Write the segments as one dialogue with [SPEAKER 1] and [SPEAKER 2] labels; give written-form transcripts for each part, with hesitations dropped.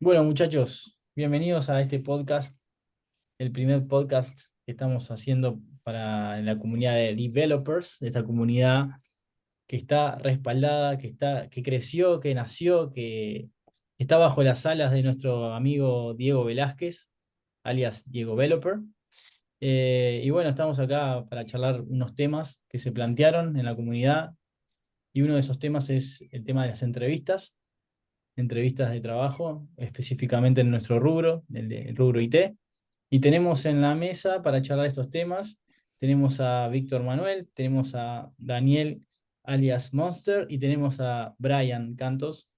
[SPEAKER 1] Bueno, muchachos, bienvenidos a este podcast, el primer podcast que estamos haciendo para la comunidad de developers, esta comunidad que está respaldada, que creció, que nació, que está bajo las alas de nuestro amigo Diego Velázquez, alias Diego Developer. Y bueno, estamos acá para charlar unos temas que se plantearon en la comunidad, y uno de esos temas es el tema de las entrevistas de trabajo, específicamente en nuestro rubro, el rubro IT. Y tenemos en la mesa para charlar estos temas, tenemos a Víctor Manuel, tenemos a Daniel alias Monster y tenemos a Brian Cantos.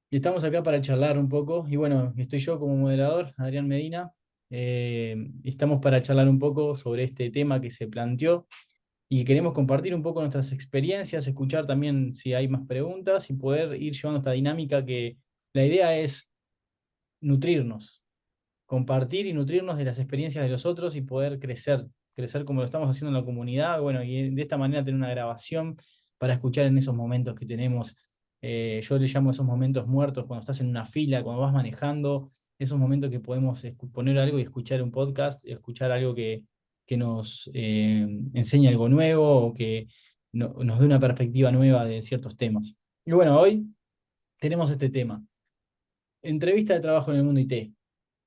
[SPEAKER 1] Y estamos acá para charlar un poco. Y bueno, estoy yo como moderador, Adrián Medina. Y estamos para charlar un poco sobre este tema que se planteó y queremos compartir un poco nuestras experiencias, escuchar también si hay más preguntas y poder ir llevando esta dinámica que la idea es nutrirnos, compartir y nutrirnos de las experiencias de los otros y poder crecer como lo estamos haciendo en la comunidad, bueno, y de esta manera tener una grabación para escuchar en esos momentos que tenemos. Yo le llamo esos momentos muertos, cuando estás en una fila, cuando vas manejando, esos momentos que podemos poner algo y escuchar un podcast, escuchar algo que nos enseñe algo nuevo o que nos dé una perspectiva nueva de ciertos temas. Y bueno, hoy tenemos este tema, entrevista de trabajo en el mundo IT.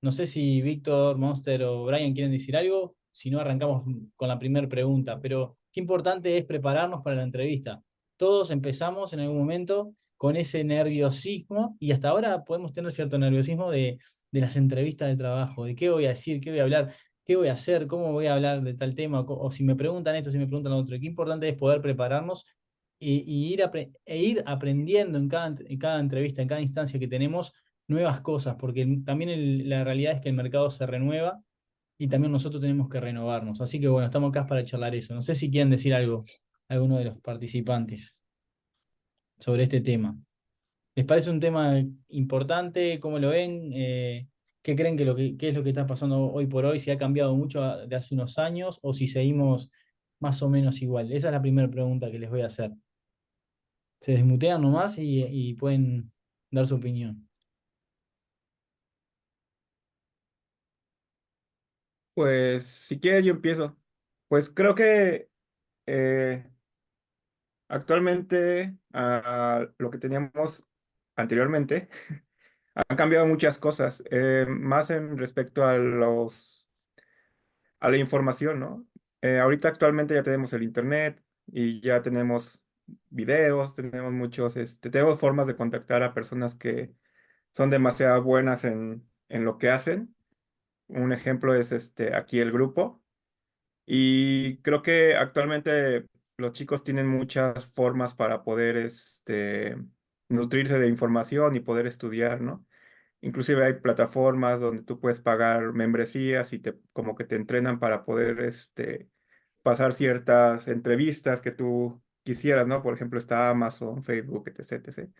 [SPEAKER 1] No sé si Víctor, Monster o Brian quieren decir algo, si no arrancamos con la primera pregunta, pero qué importante es prepararnos para la entrevista. Todos empezamos en algún momento con ese nerviosismo y hasta ahora podemos tener cierto nerviosismo de las entrevistas de trabajo, de qué voy a decir, qué voy a hablar, qué voy a hacer, cómo voy a hablar de tal tema, o si me preguntan esto, si me preguntan lo otro. Qué importante es poder prepararnos y ir aprendiendo en cada entrevista, en cada instancia que tenemos nuevas cosas, porque también la realidad es que el mercado se renueva y también nosotros tenemos que renovarnos. Así que bueno, estamos acá para charlar eso. No sé si quieren decir algo, alguno de los participantes, sobre este tema. ¿Les parece un tema importante? ¿Cómo lo ven? ¿Qué creen qué es lo que está pasando hoy por hoy? ¿Si ha cambiado mucho de hace unos años o si seguimos más o menos igual? Esa es la primera pregunta que les voy a hacer. Se desmutean nomás y pueden dar su opinión.
[SPEAKER 2] Pues si quieres yo empiezo. Pues creo que eh, actualmente lo que teníamos anteriormente han cambiado muchas cosas, más en respecto a la información, ¿no? Ahorita actualmente ya tenemos el internet y ya tenemos videos, tenemos tenemos formas de contactar a personas que son demasiado buenas en lo que hacen. Un ejemplo es aquí el grupo. Y creo que actualmente los chicos tienen muchas formas para poder nutrirse de información y poder estudiar, ¿no? Inclusive hay plataformas donde tú puedes pagar membresías y como que te entrenan para poder pasar ciertas entrevistas que tú quisieras, ¿no? Por ejemplo, está Amazon, Facebook, etc, etc.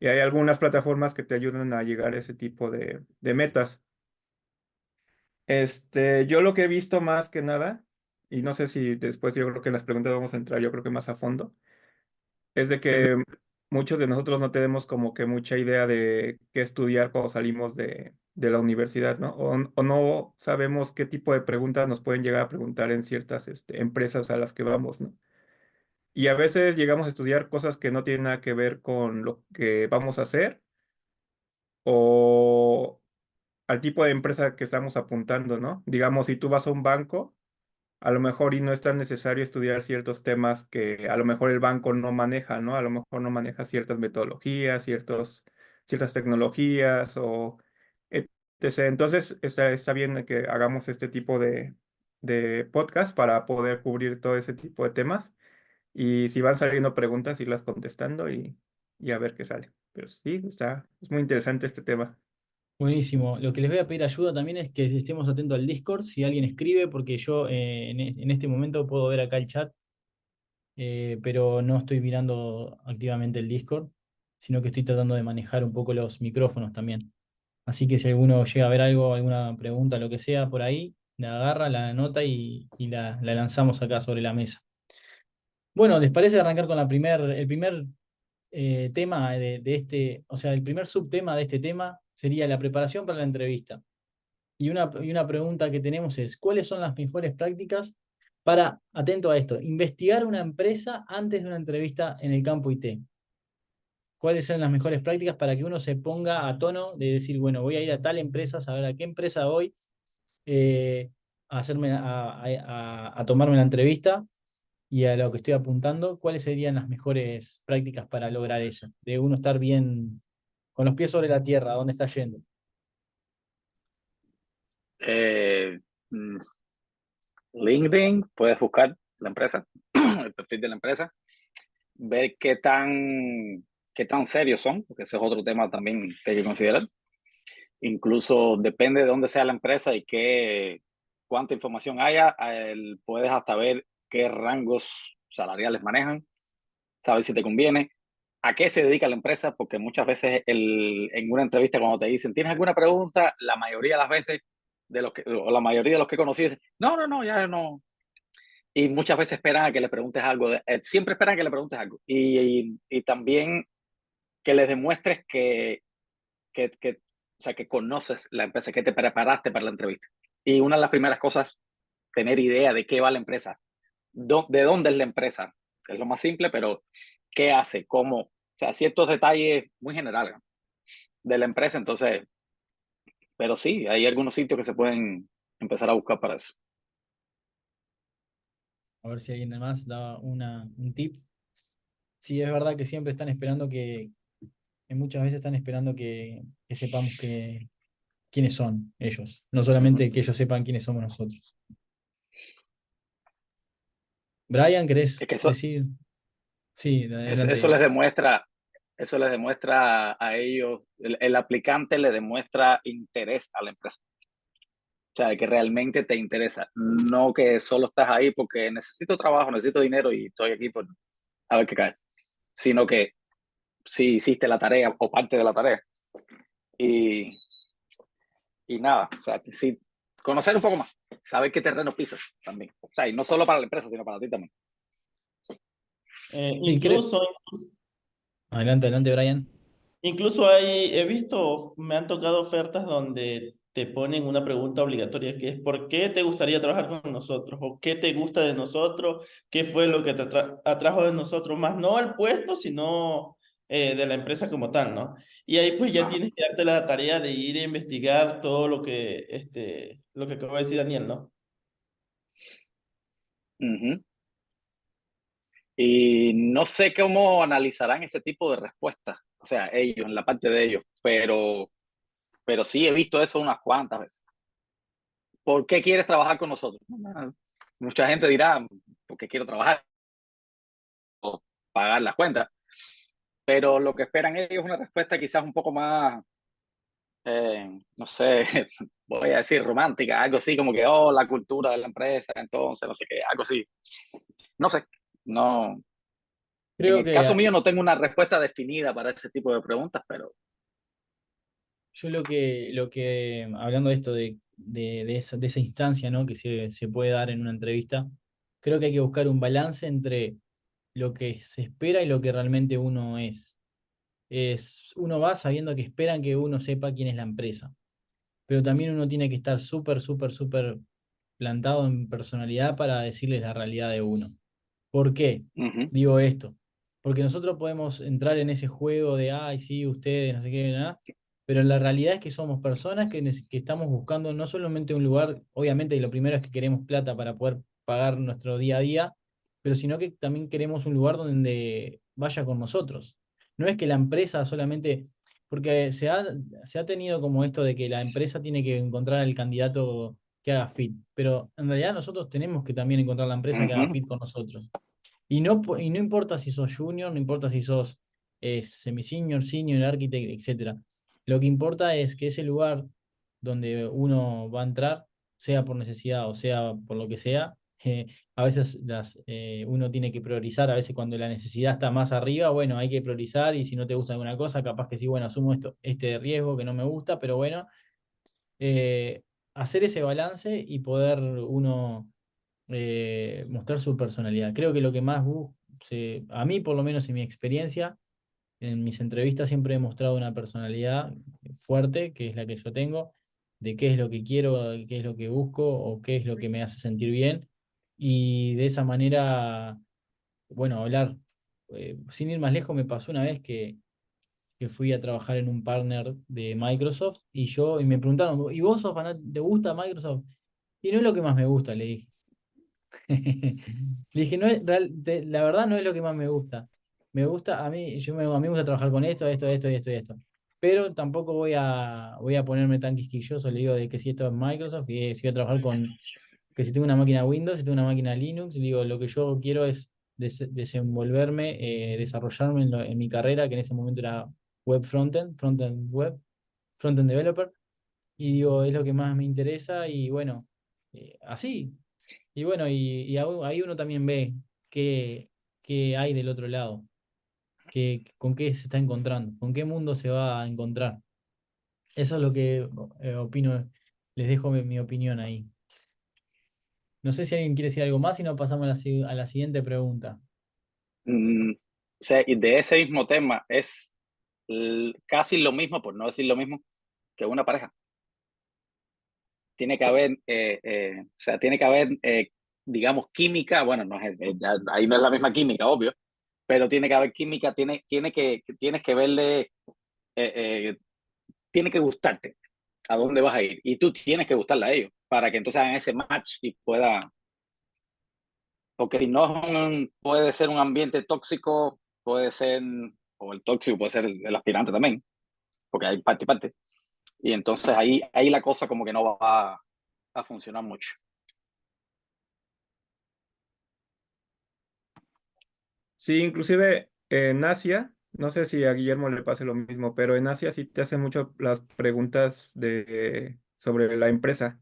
[SPEAKER 2] Y hay algunas plataformas que te ayudan a llegar a ese tipo de metas. Yo lo que he visto más que nada, y no sé si después yo creo que en las preguntas vamos a entrar, yo creo que más a fondo, es de que muchos de nosotros no tenemos como que mucha idea de qué estudiar cuando salimos de la universidad, ¿no? O no sabemos qué tipo de preguntas nos pueden llegar a preguntar en ciertas empresas a las que vamos, ¿no? Y a veces llegamos a estudiar cosas que no tienen nada que ver con lo que vamos a hacer o al tipo de empresa que estamos apuntando, ¿no? Digamos, si tú vas a un banco, a lo mejor y no es tan necesario estudiar ciertos temas que a lo mejor el banco no maneja, ¿no? A lo mejor no maneja ciertas metodologías, ciertas tecnologías o etc. Entonces, está bien que hagamos este tipo de podcast para poder cubrir todo ese tipo de temas. Y si van saliendo preguntas, irlas contestando y a ver qué sale. Pero sí, es muy interesante este tema.
[SPEAKER 1] Buenísimo. Lo que les voy a pedir ayuda también es que estemos atentos al Discord, si alguien escribe, porque yo en este momento puedo ver acá el chat, pero no estoy mirando activamente el Discord, sino que estoy tratando de manejar un poco los micrófonos también. Así que si alguno llega a ver algo, alguna pregunta, lo que sea por ahí, la agarra, la anota y la lanzamos acá sobre la mesa. Bueno, ¿les parece arrancar con el primer tema de este, o sea, el primer subtema de este tema? sería la preparación para la entrevista. Y una pregunta que tenemos es, ¿cuáles son las mejores prácticas para, atento a esto, investigar una empresa antes de una entrevista en el campo IT? ¿Cuáles son las mejores prácticas para que uno se ponga a tono de decir, bueno, voy a ir a tal empresa, a saber a qué empresa voy, a hacerme, a tomarme la entrevista y a lo que estoy apuntando? ¿Cuáles serían las mejores prácticas para lograr eso? De uno estar bien con los pies sobre la tierra, ¿a dónde está yendo?
[SPEAKER 3] Eh, mm, LinkedIn, puedes buscar la empresa, el perfil de la empresa, ver qué tan serios son, porque ese es otro tema también que hay que considerar. Incluso depende de dónde sea la empresa y cuánta información haya, puedes hasta ver qué rangos salariales manejan, saber si te conviene, a qué se dedica la empresa, porque muchas veces en una entrevista cuando te dicen, ¿tienes alguna pregunta? La mayoría de las veces, o la mayoría de los que conocí dicen, no, no, no, ya no. Y muchas veces esperan a que le preguntes algo, siempre esperan a que le preguntes algo. Y también que les demuestres o sea, que conoces la empresa, que te preparaste para la entrevista. Y una de las primeras cosas, tener idea de qué va la empresa, de dónde es la empresa. Es lo más simple, pero qué hace, cómo, o sea, ciertos detalles muy generales, ¿no?, de la empresa. Entonces, pero sí, hay algunos sitios que se pueden empezar a buscar para eso.
[SPEAKER 1] A ver si alguien más da un tip. Sí, es verdad que siempre están esperando que muchas veces están esperando que sepamos quiénes son ellos, no
[SPEAKER 3] Ujú.
[SPEAKER 1] solamente que ellos sepan quiénes somos nosotros. Brian,
[SPEAKER 3] Es
[SPEAKER 1] ¿querés
[SPEAKER 3] que eso,
[SPEAKER 1] decir? Sí,
[SPEAKER 3] eso
[SPEAKER 1] adelante.
[SPEAKER 3] les demuestra a ellos, el aplicante le demuestra interés a la empresa. O sea, de que realmente te interesa, no que solo estás ahí porque necesito trabajo, necesito dinero y estoy aquí por a ver qué cae, sino que si hiciste la tarea o parte de la tarea. Y, y nada, o sea, sí, conocer un poco más, saber qué terreno pisas también. O sea, y no solo para la empresa, sino para ti también.
[SPEAKER 1] Sí, creo.
[SPEAKER 4] Incluso,
[SPEAKER 1] Adelante, adelante, Brian.
[SPEAKER 4] incluso he visto, me han tocado ofertas donde te ponen una pregunta obligatoria que es ¿por qué te gustaría trabajar con nosotros? ¿O qué te gusta de nosotros? ¿Qué fue lo que te atrajo de nosotros? Más no el puesto, sino de la empresa como tal, ¿no? Y ahí pues ya
[SPEAKER 3] Ajá.
[SPEAKER 4] tienes que darte la tarea de ir a investigar todo lo que acaba de decir Daniel, ¿no?
[SPEAKER 3] Ujú. Y no sé cómo analizarán ese tipo de respuestas, o sea, ellos, en la parte de ellos, pero sí he visto eso unas cuantas veces. ¿Por qué quieres trabajar con nosotros? Mucha gente dirá, porque quiero trabajar o pagar las cuentas, pero lo que esperan ellos es una respuesta quizás un poco más, no sé, voy a decir romántica, algo así como que, oh, la cultura de la empresa, entonces, no sé qué, algo así. No sé, no, en
[SPEAKER 1] Creo
[SPEAKER 3] el
[SPEAKER 1] que
[SPEAKER 3] caso mío no tengo una respuesta definida para ese tipo de preguntas, pero...
[SPEAKER 1] yo hablando de esto, de esa instancia, ¿no?, que se puede dar en una entrevista, creo que hay que buscar un balance entre lo que se espera y lo que realmente uno es. Uno va sabiendo que esperan que uno sepa quién es la empresa, pero también uno tiene que estar súper, súper, súper plantado en personalidad para decirles la realidad de uno. ¿Por qué
[SPEAKER 3] Ujú,
[SPEAKER 1] digo esto? Porque nosotros podemos entrar en ese juego de, ay, sí, ustedes, no sé qué, nada, pero la realidad es que somos personas que estamos buscando no solamente un lugar, obviamente lo primero es que queremos plata para poder pagar nuestro día a día, pero sino que también queremos un lugar donde vaya con nosotros. No es que la empresa solamente, porque se ha tenido como esto de que la empresa tiene que encontrar al candidato que haga fit, pero en realidad nosotros tenemos que también encontrar la empresa que haga
[SPEAKER 3] ujú,
[SPEAKER 1] fit con nosotros. Y no importa si sos junior, no importa si sos semi-senior, senior, architect, etcétera. Lo que importa es que ese lugar donde uno va a entrar, sea por necesidad o sea por lo que sea, a veces uno tiene que priorizar, a veces cuando la necesidad está más arriba, bueno, hay que priorizar y si no te gusta alguna cosa, capaz que sí, bueno, asumo este riesgo que no me gusta, pero bueno, eh, hacer ese balance y poder uno mostrar su personalidad. Creo que lo que más a mí, por lo menos en mi experiencia, en mis entrevistas siempre he mostrado una personalidad fuerte, que es la que yo tengo, de qué es lo que quiero, qué es lo que busco o qué es lo que me hace sentir bien. Y de esa manera, bueno, hablar. Sin ir más lejos, me pasó una vez que fui a trabajar en un partner de Microsoft y me preguntaron, ¿y vos sos te gusta Microsoft? Y no es lo que más me gusta, le dije. Le dije, no es, la verdad no es lo que más me gusta. Me gusta, a mí me gusta trabajar con esto y esto. Pero tampoco voy a ponerme tan quisquilloso, le digo, de que si esto es Microsoft y si voy a trabajar que si tengo una máquina Windows, si tengo una máquina Linux, le digo, lo que yo quiero es desenvolverme, desarrollarme en mi carrera, que en ese momento era web frontend web, frontend developer, y digo, es lo que más me interesa y bueno, así. Y bueno, ahí uno también ve qué, qué hay del otro lado, con qué se está encontrando, con qué mundo se va a encontrar. Eso es lo que opino, les dejo mi opinión ahí. No sé si alguien quiere decir algo más y no pasamos a la siguiente pregunta.
[SPEAKER 3] O sea, y de ese mismo tema es casi lo mismo, por no decir lo mismo, que una pareja. Tiene que haber, o sea, tiene que haber, digamos, química. Bueno, no es, ahí no es la misma química, obvio, pero tiene que haber química, tienes que verle, eh, tiene que gustarte a dónde vas a ir y tú tienes que gustarle a ellos para que entonces hagan ese match y pueda, porque si no puede ser un ambiente tóxico, puede ser, o el tóxico puede ser el aspirante también, porque hay parte y parte. Y entonces ahí la cosa como que no va a funcionar mucho.
[SPEAKER 2] Sí, inclusive en Asia, no sé si a Guillermo le pase lo mismo, pero en Asia sí te hacen mucho las preguntas sobre la empresa.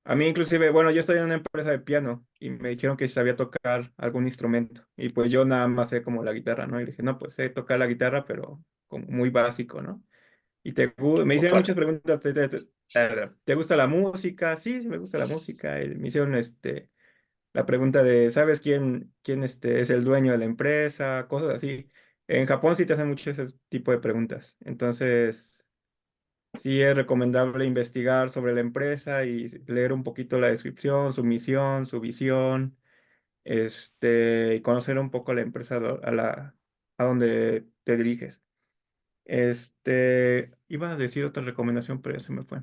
[SPEAKER 2] A mí inclusive, bueno, yo estoy en una empresa de piano y me dijeron que sabía tocar algún instrumento y pues yo nada más sé como la guitarra, ¿no? Y dije, no, pues sé tocar la guitarra, pero como muy básico, ¿no? Y me hicieron
[SPEAKER 3] Usual.
[SPEAKER 2] muchas preguntas. ¿Te gusta la música? Sí, sí me gusta la música. Y me hicieron la pregunta de, ¿sabes quién es el dueño de la empresa? Cosas así. En Japón sí te hacen mucho ese tipo de preguntas. Entonces, sí es recomendable investigar sobre la empresa y leer un poquito la descripción, su misión, su visión, y conocer un poco la empresa a donde te diriges. Iba a decir otra recomendación, pero ya se me fue.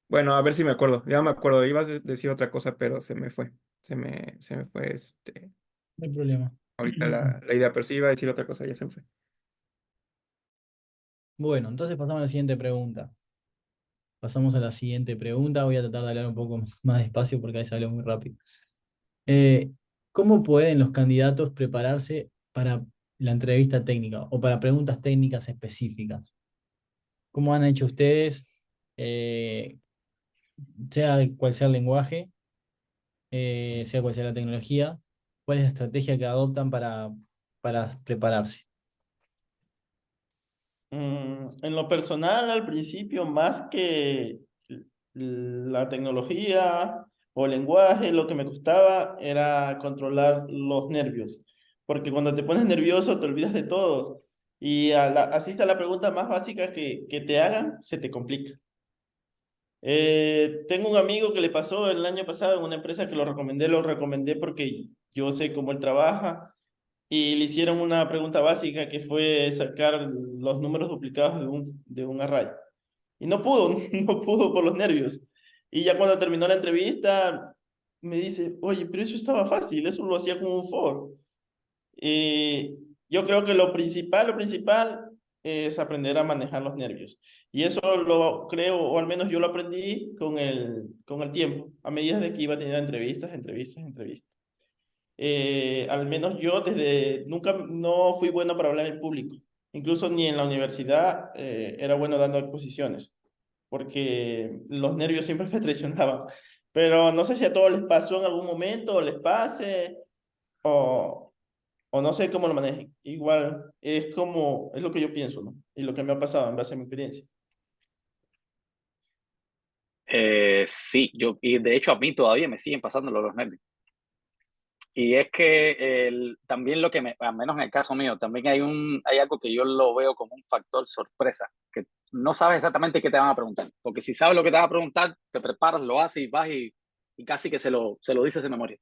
[SPEAKER 2] Bueno, a ver si me acuerdo. Ya me acuerdo. Iba a decir otra cosa, pero se me fue. Se me fue
[SPEAKER 1] No hay problema.
[SPEAKER 2] ahorita la idea, pero sí iba a decir otra cosa, ya se me fue.
[SPEAKER 1] Bueno, entonces pasamos a la siguiente pregunta. Pasamos a la siguiente pregunta. Voy a tratar de hablar un poco más despacio porque a veces hablo muy rápido. Eh, ¿Cómo pueden los candidatos prepararse para la entrevista técnica o para preguntas técnicas específicas? ¿Cómo han hecho ustedes, eh, sea cual sea el lenguaje, sea cual sea la tecnología? ¿Cuál es la estrategia que adoptan para prepararse?
[SPEAKER 4] En lo personal, al principio, más que la tecnología o el lenguaje, lo que me costaba era controlar los nervios, porque cuando te pones nervioso te olvidas de todo y así sea la pregunta más básica que te hagan, se te complica. Tengo un amigo que le pasó el año pasado en una empresa que lo recomendé porque yo sé cómo él trabaja y le hicieron una pregunta básica que fue sacar los números duplicados de un array. Y no pudo, no pudo por los nervios. Y ya cuando terminó la entrevista, me dice, oye, pero eso estaba fácil, eso lo hacía con un for. Yo creo que lo principal es aprender a manejar los nervios. Y eso lo creo, o al menos yo lo aprendí con el tiempo, a medida de que iba teniendo entrevistas. Al menos yo nunca no fui bueno para hablar en público. Incluso ni en la universidad era bueno dando exposiciones, porque los nervios siempre me traicionaban. Pero no sé si a todos les pasó en algún momento, o les pase, o, o no sé cómo lo manejen. Igual es lo que yo pienso, ¿no? Y lo que me ha pasado en base a mi experiencia.
[SPEAKER 3] Sí, y de hecho a mí todavía me siguen pasando los nervios. Y es que también lo que al menos en el caso mío, también hay algo que yo lo veo como un factor sorpresa, que no sabes exactamente qué te van a preguntar. Porque si sabes lo que te van a preguntar, te preparas, lo haces y vas y casi que se lo dices de memoria.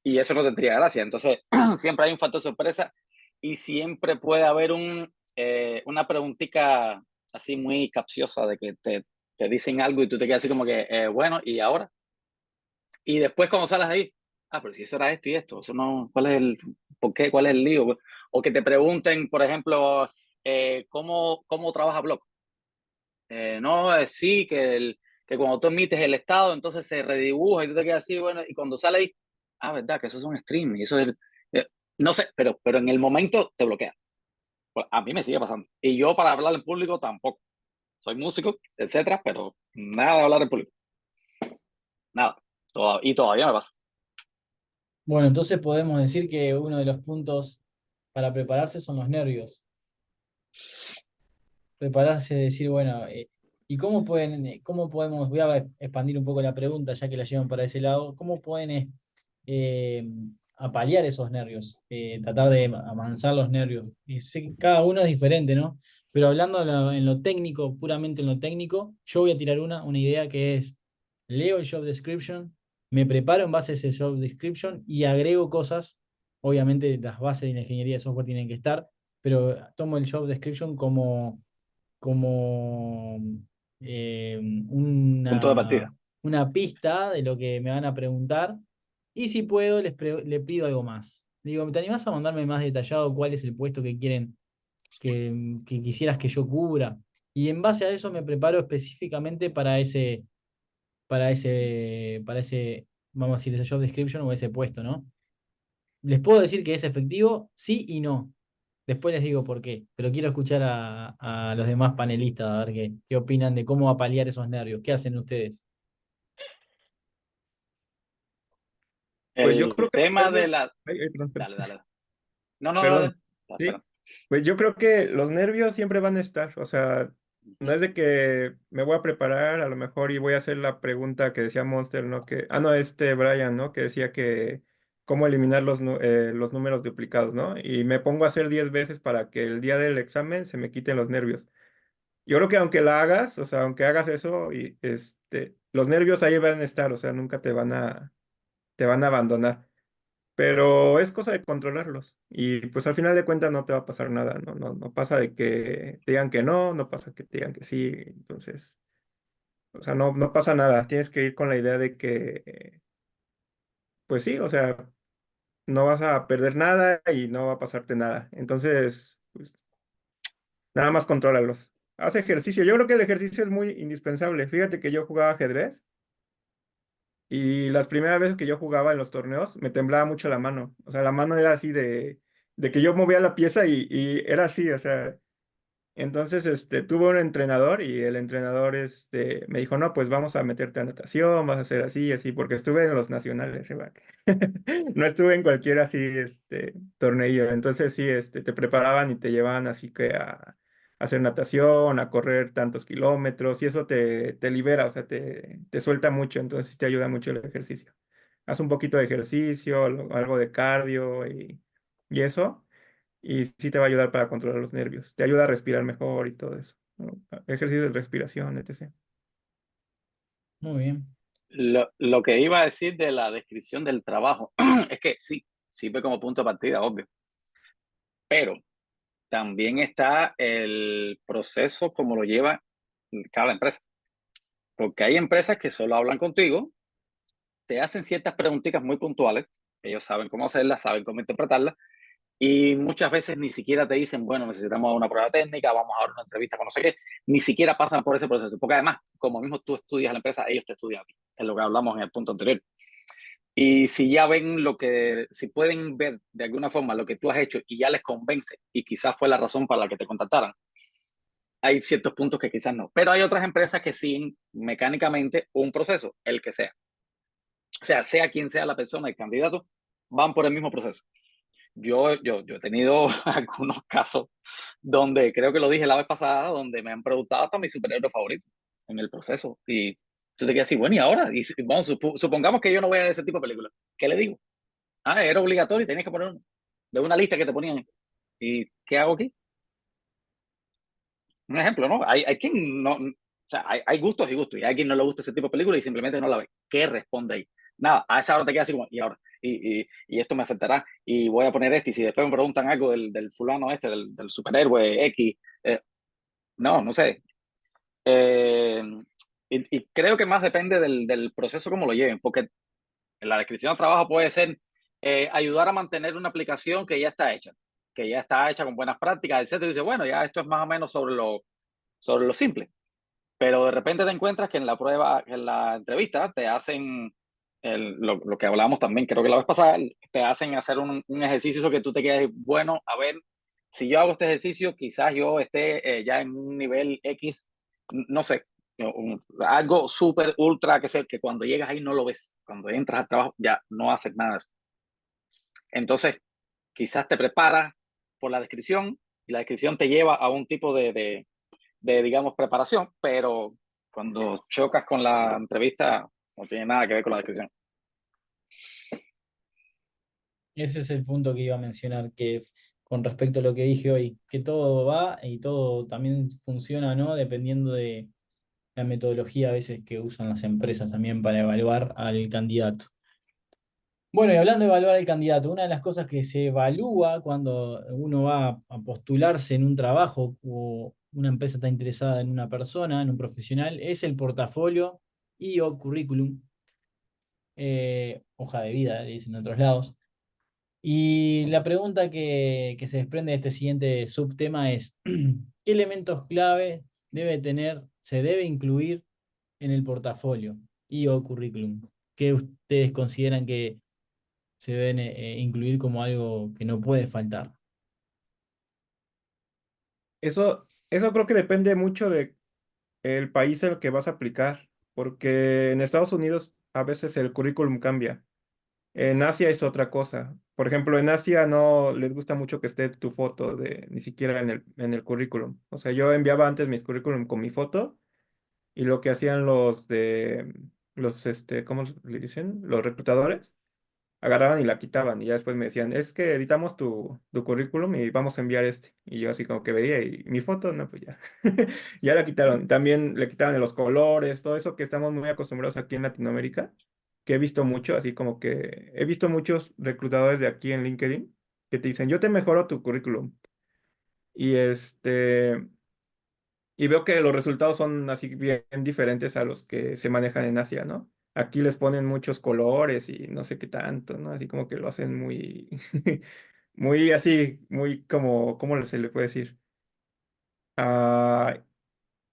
[SPEAKER 3] Y eso no tendría gracia. Entonces, siempre hay un factor sorpresa y siempre puede haber una preguntita así muy capciosa de que te dicen algo y tú te quedas así como que, bueno, ¿y ahora? Y después cuando sales de ahí, pero si eso era esto y esto, eso no, ¿cuál es por qué? ¿Cuál es el lío? O que te pregunten, por ejemplo, ¿cómo trabaja Block? No, sí, que cuando tú emites el estado, entonces se redibuja y tú te quedas así, bueno, y cuando sale ahí, verdad, que eso es un stream, y eso es, no sé, pero en el momento te bloquea. Pues a mí me sigue pasando. Y yo para hablar en público tampoco. Soy músico, etcétera, pero nada de hablar en público. Nada. Y todavía me pasa.
[SPEAKER 1] Bueno, entonces podemos decir que uno de los puntos para prepararse son los nervios. Prepararse, decir, bueno, ¿y cómo podemos, voy a expandir un poco la pregunta, ya que la llevan para ese lado, cómo pueden eh, apalear esos nervios, tratar de amansar los nervios? Y sé que cada uno es diferente, ¿no? Pero hablando en lo técnico, puramente en lo técnico, yo voy a tirar una idea que es, leo el job description, me preparo en base a ese job description y agrego cosas, obviamente las bases de la ingeniería de software tienen que estar, pero tomo el job description como eh,
[SPEAKER 3] Punto de partida.
[SPEAKER 1] una pista de lo que me van a preguntar. Y si puedo, le pido algo más. Le digo, ¿te animás a mandarme más detallado cuál es el puesto que quieren que quisieras que yo cubra? Y en base a eso me preparo específicamente para ese, vamos a decir, ese job description o ese puesto, ¿no? Les puedo decir que es efectivo, sí y no. Después les digo por qué, pero quiero escuchar a los demás panelistas a ver qué opinan de cómo apalear esos nervios. ¿Qué hacen ustedes?
[SPEAKER 2] Pues yo creo
[SPEAKER 3] El
[SPEAKER 2] que los
[SPEAKER 3] tema de
[SPEAKER 2] nervios,
[SPEAKER 3] la...
[SPEAKER 2] ay, perdón,
[SPEAKER 3] Dale, dale. No, no,
[SPEAKER 2] perdón.
[SPEAKER 3] dale. Espera.
[SPEAKER 2] Sí, pues yo creo que los nervios siempre van a estar, o sea, no es de que me voy a preparar a lo mejor y voy a hacer la pregunta que decía Monster, ¿no? No, Brian, ¿no? Que decía que cómo eliminar los números duplicados, ¿no? Y me pongo a hacer 10 veces para que el día del examen se me quiten los nervios. Yo creo que aunque la hagas, o sea, aunque hagas eso, y los nervios ahí van a estar, o sea, nunca te van a abandonar. Pero es cosa de controlarlos. Y pues al final de cuentas no te va a pasar nada, ¿no? No pasa de que te digan que no, no pasa que te digan que sí. Entonces, o sea, no pasa nada. Tienes que ir con la idea de que, pues sí, o sea, no vas a perder nada y no va a pasarte nada. Entonces, pues nada más contrólalos. Haz ejercicio. Yo creo que el ejercicio es muy indispensable. Fíjate que yo jugaba ajedrez. Y las primeras veces que yo jugaba en los torneos, me temblaba mucho la mano. O sea, la mano era así de que yo movía la pieza y era así, o sea. Entonces, tuve un entrenador y el entrenador, me dijo, no, pues vamos a meterte a natación, vas a hacer así y así, porque estuve en los nacionales, Eva. No estuve en cualquier así, tornillo. Entonces, sí, te preparaban y te llevaban así que a hacer natación, a correr tantos kilómetros y eso te libera, o sea, te suelta mucho, entonces sí te ayuda mucho el ejercicio. Haz un poquito de ejercicio, algo de cardio y eso. Y sí te va a ayudar para controlar los nervios. Te ayuda a respirar mejor y todo eso, ¿no? Ejercicio de respiración, etc.
[SPEAKER 1] Muy bien.
[SPEAKER 3] Lo que iba a decir de la descripción del trabajo es que sí, sirve como punto de partida, obvio. Pero también está el proceso como lo lleva cada empresa. Porque hay empresas que solo hablan contigo, te hacen ciertas preguntitas muy puntuales, ellos saben cómo hacerlas, saben cómo interpretarlas, y muchas veces ni siquiera te dicen, bueno, necesitamos una prueba técnica, vamos a dar una entrevista con no sé qué, ni siquiera pasan por ese proceso, porque además, como mismo tú estudias a la empresa, ellos te estudian a ti, es lo que hablamos en el punto anterior. Y si ya ven si pueden ver de alguna forma lo que tú has hecho y ya les convence, y quizás fue la razón para la que te contactaran, hay ciertos puntos que quizás no. Pero hay otras empresas que siguen mecánicamente un proceso, el que sea. O sea quien sea la persona, el candidato, van por el mismo proceso. Yo he tenido algunos casos donde, creo que lo dije la vez pasada, donde me han preguntado hasta mi superhéroe favorito en el proceso. Y tú te quedas así, bueno, ¿y ahora? Y vamos, supongamos que yo no voy a ver ese tipo de películas. ¿Qué le digo? Era obligatorio y tenías que poner uno, de una lista que te ponían. ¿Y qué hago aquí? Un ejemplo, ¿no? Hay quien no, o sea, hay gustos y gustos, y hay quien no le gusta ese tipo de película y simplemente no la ve. ¿Qué responde ahí? Nada, a esa hora te quedas así como, y ahora, y esto me afectará, y voy a poner este, y si después me preguntan algo del fulano este, del superhéroe X, no sé. Eh, y creo que más depende del proceso como lo lleven, porque en la descripción de trabajo puede ser ayudar a mantener una aplicación que ya está hecha con buenas prácticas, etcétera. Y dice, bueno, ya esto es más o menos sobre lo simple. Pero de repente te encuentras que en la prueba, en la entrevista, te hacen lo que hablábamos también, creo que la vez pasada, te hacen hacer un ejercicio que tú te quedes, bueno, a ver, si yo hago este ejercicio, quizás yo esté ya en un nivel X, no sé, algo súper ultra que cuando llegas ahí no lo ves. Cuando entras al trabajo ya no haces nada de eso. Entonces, quizás te preparas por la descripción y la descripción te lleva a un tipo digamos, preparación, pero cuando chocas con la entrevista no tiene nada que ver con la descripción.
[SPEAKER 1] Ese es el punto que iba a mencionar, con respecto a lo que dije hoy, que todo va y todo también funciona, ¿no? Dependiendo de la metodología a veces que usan las empresas también para evaluar al candidato. Bueno, y hablando de evaluar al candidato, una de las cosas que se evalúa cuando uno va a postularse en un trabajo o una empresa está interesada en una persona, en un profesional, es el portafolio y o currículum, hoja de vida, le dicen en otros lados. Y la pregunta que se desprende de este siguiente subtema es, ¿qué elementos clave se debe incluir en el portafolio y o currículum? ¿Qué ustedes consideran que se deben incluir como algo que no puede faltar?
[SPEAKER 2] Eso creo que depende mucho de el país en el que vas a aplicar, porque en Estados Unidos a veces el currículum cambia. En Asia es otra cosa. Por ejemplo, en Asia no les gusta mucho que esté tu foto ni siquiera en el currículum. O sea, yo enviaba antes mis currículum con mi foto y lo que hacían ¿cómo le dicen? Los reclutadores agarraban y la quitaban y ya después me decían, es que editamos tu currículum y vamos a enviar este. Y yo así como que veía y mi foto, no, pues ya. Ya la quitaron. También le quitaban los colores, todo eso que estamos muy acostumbrados aquí en Latinoamérica, que he visto mucho, así como que he visto muchos reclutadores de aquí en LinkedIn que te dicen, yo te mejoro tu currículum. Y y veo que los resultados son así bien diferentes a los que se manejan en Asia, ¿no? Aquí les ponen muchos colores y no sé qué tanto, ¿no? Así como que lo hacen muy, muy así, muy como, ¿cómo se le puede decir? Ah,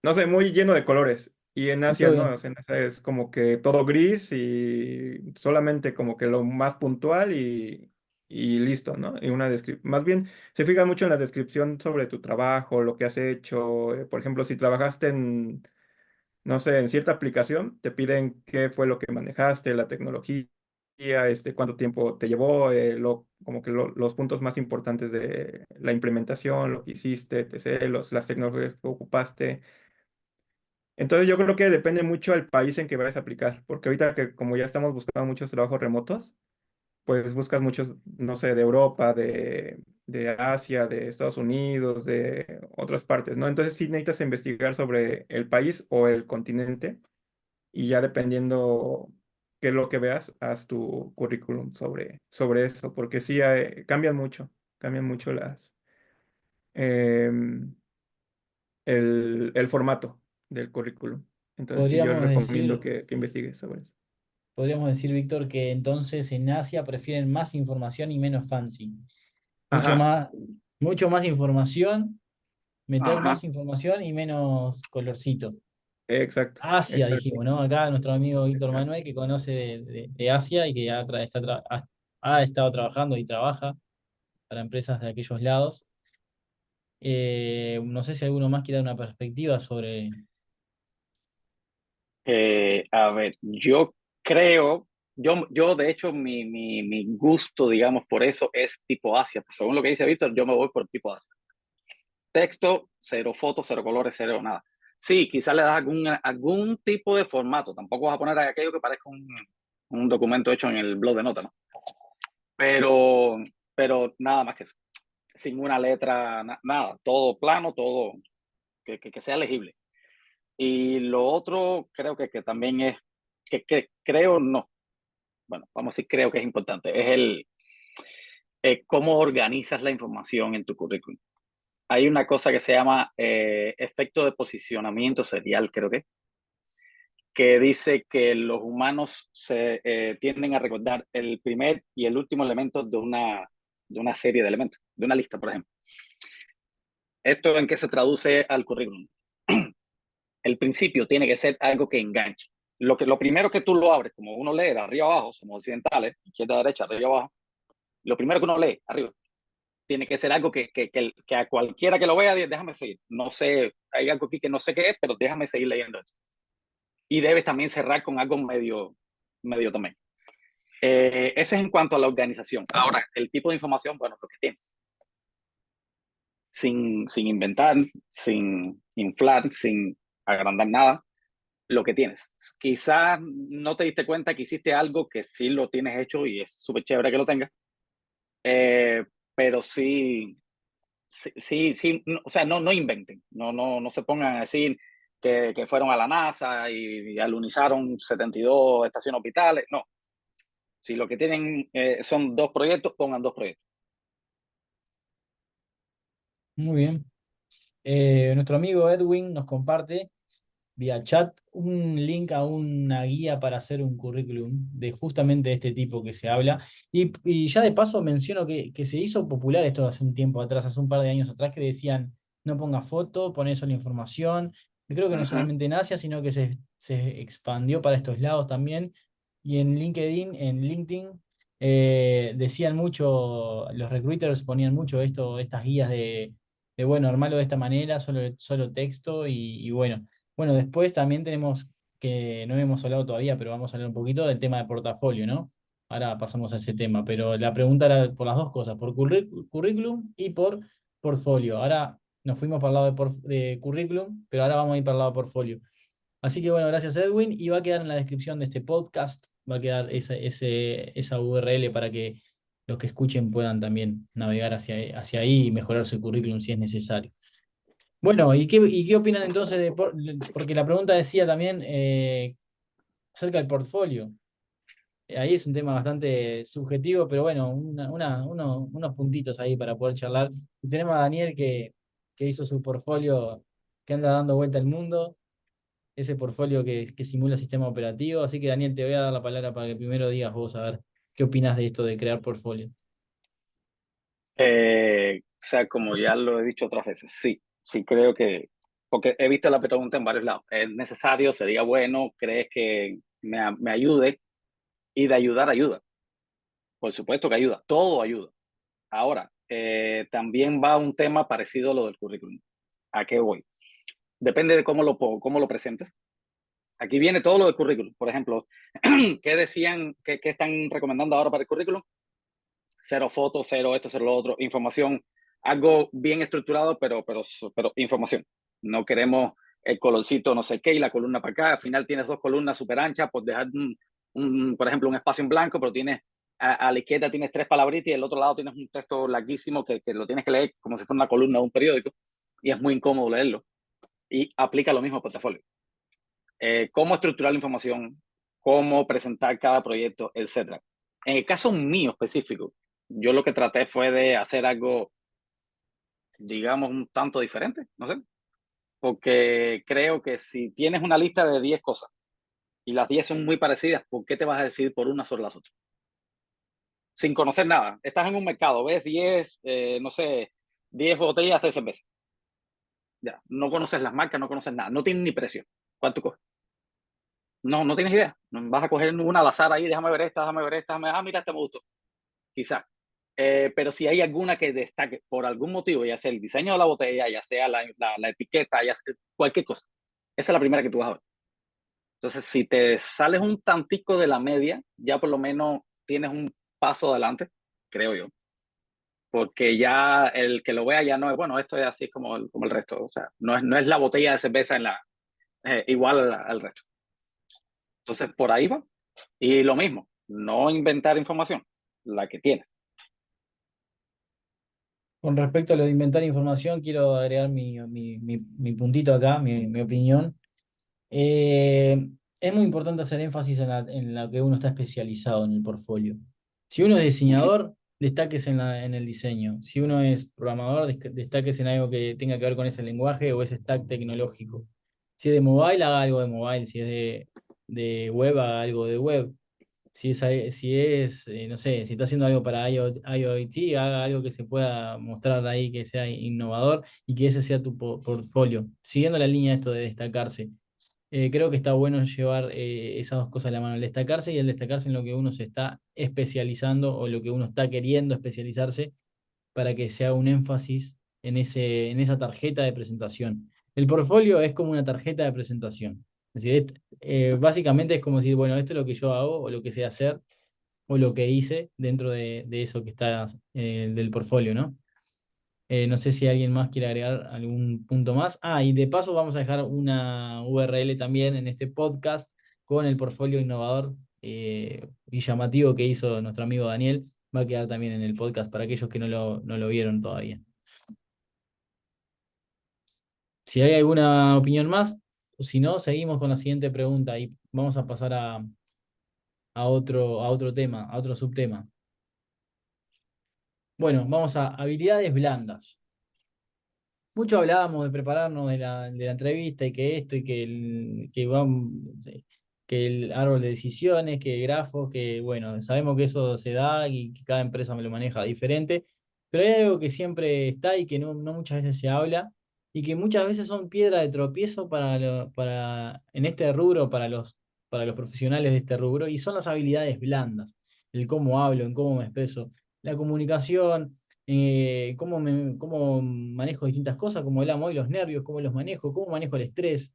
[SPEAKER 2] no sé, muy lleno de colores. Y en Asia,
[SPEAKER 1] Esto
[SPEAKER 2] ¿no?
[SPEAKER 1] bien.
[SPEAKER 2] O sea, en Asia es como que todo gris y solamente como que lo más puntual y listo, ¿no? Y una descripción. Más bien, se fija mucho en la descripción sobre tu trabajo, lo que has hecho. Por ejemplo, si trabajaste no sé, en cierta aplicación, te piden qué fue lo que manejaste, la tecnología, cuánto tiempo te llevó, como que los puntos más importantes de la implementación, lo que hiciste, etc., las tecnologías que ocupaste. Entonces yo creo que depende mucho del país en que vayas a aplicar, porque ahorita que como ya estamos buscando muchos trabajos remotos, pues buscas muchos, no sé, de Europa, de Asia, de Estados Unidos, de otras partes, ¿no? Entonces sí necesitas investigar sobre el país o el continente y ya dependiendo qué es lo que veas, haz tu currículum sobre eso, porque sí cambian mucho em, el formato del currículum. Entonces sí, yo
[SPEAKER 1] Podríamos
[SPEAKER 2] recomiendo
[SPEAKER 1] decir,
[SPEAKER 2] que investigues sobre eso.
[SPEAKER 1] podríamos decir, Víctor, que entonces en Asia prefieren más información y menos fancy. Mucho
[SPEAKER 2] Ajá,
[SPEAKER 1] más, mucho más información, meter
[SPEAKER 3] Ajá.
[SPEAKER 1] más información y menos colorcito.
[SPEAKER 2] exacto,
[SPEAKER 1] Asia,
[SPEAKER 2] exacto.
[SPEAKER 1] dijimos, ¿no? Acá nuestro amigo Víctor
[SPEAKER 2] Así.
[SPEAKER 1] Manuel, que conoce de Asia y que ya ha estado trabajando y trabaja para empresas de aquellos lados. No sé si alguno más quiere dar una perspectiva sobre...
[SPEAKER 3] A ver, yo creo, yo de hecho mi gusto, digamos, por eso es tipo Asia. Pues según lo que dice Víctor, yo me voy por tipo Asia. Texto, cero fotos, cero colores, cero nada. Sí, quizás le das algún tipo de formato. Tampoco vas a poner aquello que parezca un documento hecho en el blog de notas, ¿no? pero, pero nada más que eso, sin una letra, nada, todo plano, todo que sea legible. Y lo otro creo que también es, que creo no, bueno, vamos a decir creo que es importante, es cómo organizas la información en tu currículum. Hay una cosa que se llama efecto de posicionamiento serial, creo que dice que los humanos tienden a recordar el primer y el último elemento de una serie de elementos, de una lista, por ejemplo. ¿Esto en qué se traduce al currículum? El principio tiene que ser algo que enganche. Lo primero que tú lo abres, como uno lee de arriba abajo, somos occidentales, izquierda a derecha, arriba abajo, lo primero que uno lee, arriba, tiene que ser algo que a cualquiera que lo vea, déjame seguir. No sé, hay algo aquí que no sé qué es, pero déjame seguir leyendo esto. Y debes también cerrar con algo medio también. Eso es en cuanto a la organización. Ahora, el tipo de información, bueno, lo que tienes. Sin inventar, sin inflar, sin agrandar nada, lo que tienes. Quizás no te diste cuenta que hiciste algo que sí lo tienes hecho y es súper chévere que lo tengas, pero sí, o sea, no inventen, no se pongan a decir que fueron a la NASA y alunizaron 72 estaciones orbitales, no. Si lo que tienen son 2 proyectos, pongan 2 proyectos.
[SPEAKER 1] Muy bien. Nuestro amigo Edwin nos comparte vía chat un link a una guía para hacer un currículum de justamente este tipo que se habla. Y ya de paso menciono que se hizo popular esto hace un tiempo atrás, hace un par de años atrás, que decían, no ponga foto, poné solo información. Yo creo que no solamente en Asia, sino que se expandió para estos lados también. Y en LinkedIn, decían mucho, los recruiters ponían mucho estas guías de bueno, armarlo de esta manera, solo texto y bueno. Bueno, después también tenemos que, no hemos hablado todavía, pero vamos a hablar un poquito del tema de portafolio, ¿no? Ahora pasamos a ese tema, pero la pregunta era por las dos cosas, por currículum y por portfolio. Ahora nos fuimos para el lado de currículum, pero ahora vamos a ir para el lado de portfolio. Así que bueno, gracias Edwin, y va a quedar en la descripción de este podcast, va a quedar esa URL para que los que escuchen puedan también navegar hacia ahí y mejorar su currículum si es necesario. Bueno, ¿y qué opinan entonces porque la pregunta decía también acerca del portfolio? Ahí es un tema bastante subjetivo, pero bueno, unos puntitos ahí para poder charlar. Y tenemos a Daniel que hizo su portfolio que anda dando vuelta al mundo, ese portfolio que simula sistema operativo. Así que Daniel, te voy a dar la palabra para que primero digas vos a ver qué opinas de esto de crear portfolio.
[SPEAKER 3] O sea, como ya lo he dicho otras veces, sí creo que, porque he visto la pregunta en varios lados, ¿es necesario? ¿Sería bueno? ¿Crees que me ayude? Y de ayudar, ayuda. Por supuesto que ayuda, todo ayuda. Ahora, también va un tema parecido a lo del currículum. ¿A qué voy? Depende de cómo lo presentes. Aquí viene todo lo del currículum. Por ejemplo, ¿qué decían, qué están recomendando ahora para el currículum? 0 fotos, 0 esto, 0 lo otro, información, algo bien estructurado, pero información. No queremos el colorcito no sé qué y la columna para acá. Al final tienes 2 columnas súper anchas por dejar, por ejemplo, un espacio en blanco, pero tienes a la izquierda tienes 3 palabritas y al otro lado tienes un texto larguísimo que lo tienes que leer como si fuera una columna de un periódico y es muy incómodo leerlo. Y aplica lo mismo al portafolio. Cómo estructurar la información, cómo presentar cada proyecto, etc. En el caso mío específico, yo lo que traté fue de hacer algo, digamos, un tanto diferente, no sé, porque creo que si tienes una lista de 10 cosas y las 10 son muy parecidas, ¿por qué te vas a decidir por una sobre las otras? Sin conocer nada. Estás en un mercado, ves 10, no sé, 10 botellas de cerveza. Ya, no conoces las marcas, no conoces nada, no tienes ni precio. ¿Cuánto coges? No tienes idea. Vas a coger una al azar ahí, déjame ver esta, mira, esta me gustó. Quizás. Pero si hay alguna que destaque por algún motivo, ya sea el diseño de la botella, ya sea la etiqueta, ya sea cualquier cosa, esa es la primera que tú vas a ver. Entonces, si te sales un tantico de la media, ya por lo menos tienes un paso adelante, creo yo. Porque ya el que lo vea ya no es, bueno, esto es así como el resto. O sea, no es la botella de cerveza igual al resto. Entonces, por ahí va. Y lo mismo, no inventar información. la que tienes.
[SPEAKER 1] Con respecto a lo de inventar información, quiero agregar mi puntito acá, mi opinión. Es muy importante hacer énfasis en lo que uno está especializado en el portfolio. Si uno es diseñador, destáquese en el diseño. Si uno es programador, destáquese en algo que tenga que ver con ese lenguaje o ese stack tecnológico. Si es de mobile, haga algo de mobile. Si es de web, haga algo de web. No sé, si está haciendo algo para IoT, haga algo que se pueda mostrar ahí, que sea innovador y que ese sea tu portfolio. Siguiendo la línea de esto de destacarse. Creo que está bueno llevar esas dos cosas a la mano, el destacarse y el destacarse en lo que uno se está especializando o lo que uno está queriendo especializarse para que se haga un énfasis en esa tarjeta de presentación. El portfolio es como una tarjeta de presentación. Es decir, básicamente es como decir, bueno, esto es lo que yo hago o lo que sé hacer o lo que hice dentro de eso que está del portfolio, ¿no? No sé si alguien más quiere agregar algún punto más. Ah, y de paso vamos a dejar una URL también en este podcast con el portfolio innovador y llamativo que hizo nuestro amigo Daniel. Va a quedar también en el podcast para aquellos que no lo vieron todavía. Si hay alguna opinión más, o si no, seguimos con la siguiente pregunta y vamos a pasar a otro tema, a otro subtema. Bueno, vamos a habilidades blandas. Mucho hablábamos de prepararnos de la entrevista y que esto y que el árbol de decisiones, que grafos, que bueno, sabemos que eso se da y que cada empresa me lo maneja diferente, pero hay algo que siempre está y que no muchas veces se habla y que muchas veces son piedra de tropiezo en este rubro, para los profesionales de este rubro, y son las habilidades blandas, el cómo hablo, en cómo me expreso, la comunicación, cómo manejo distintas cosas, como hablamos hoy, los nervios, cómo los manejo, cómo manejo el estrés,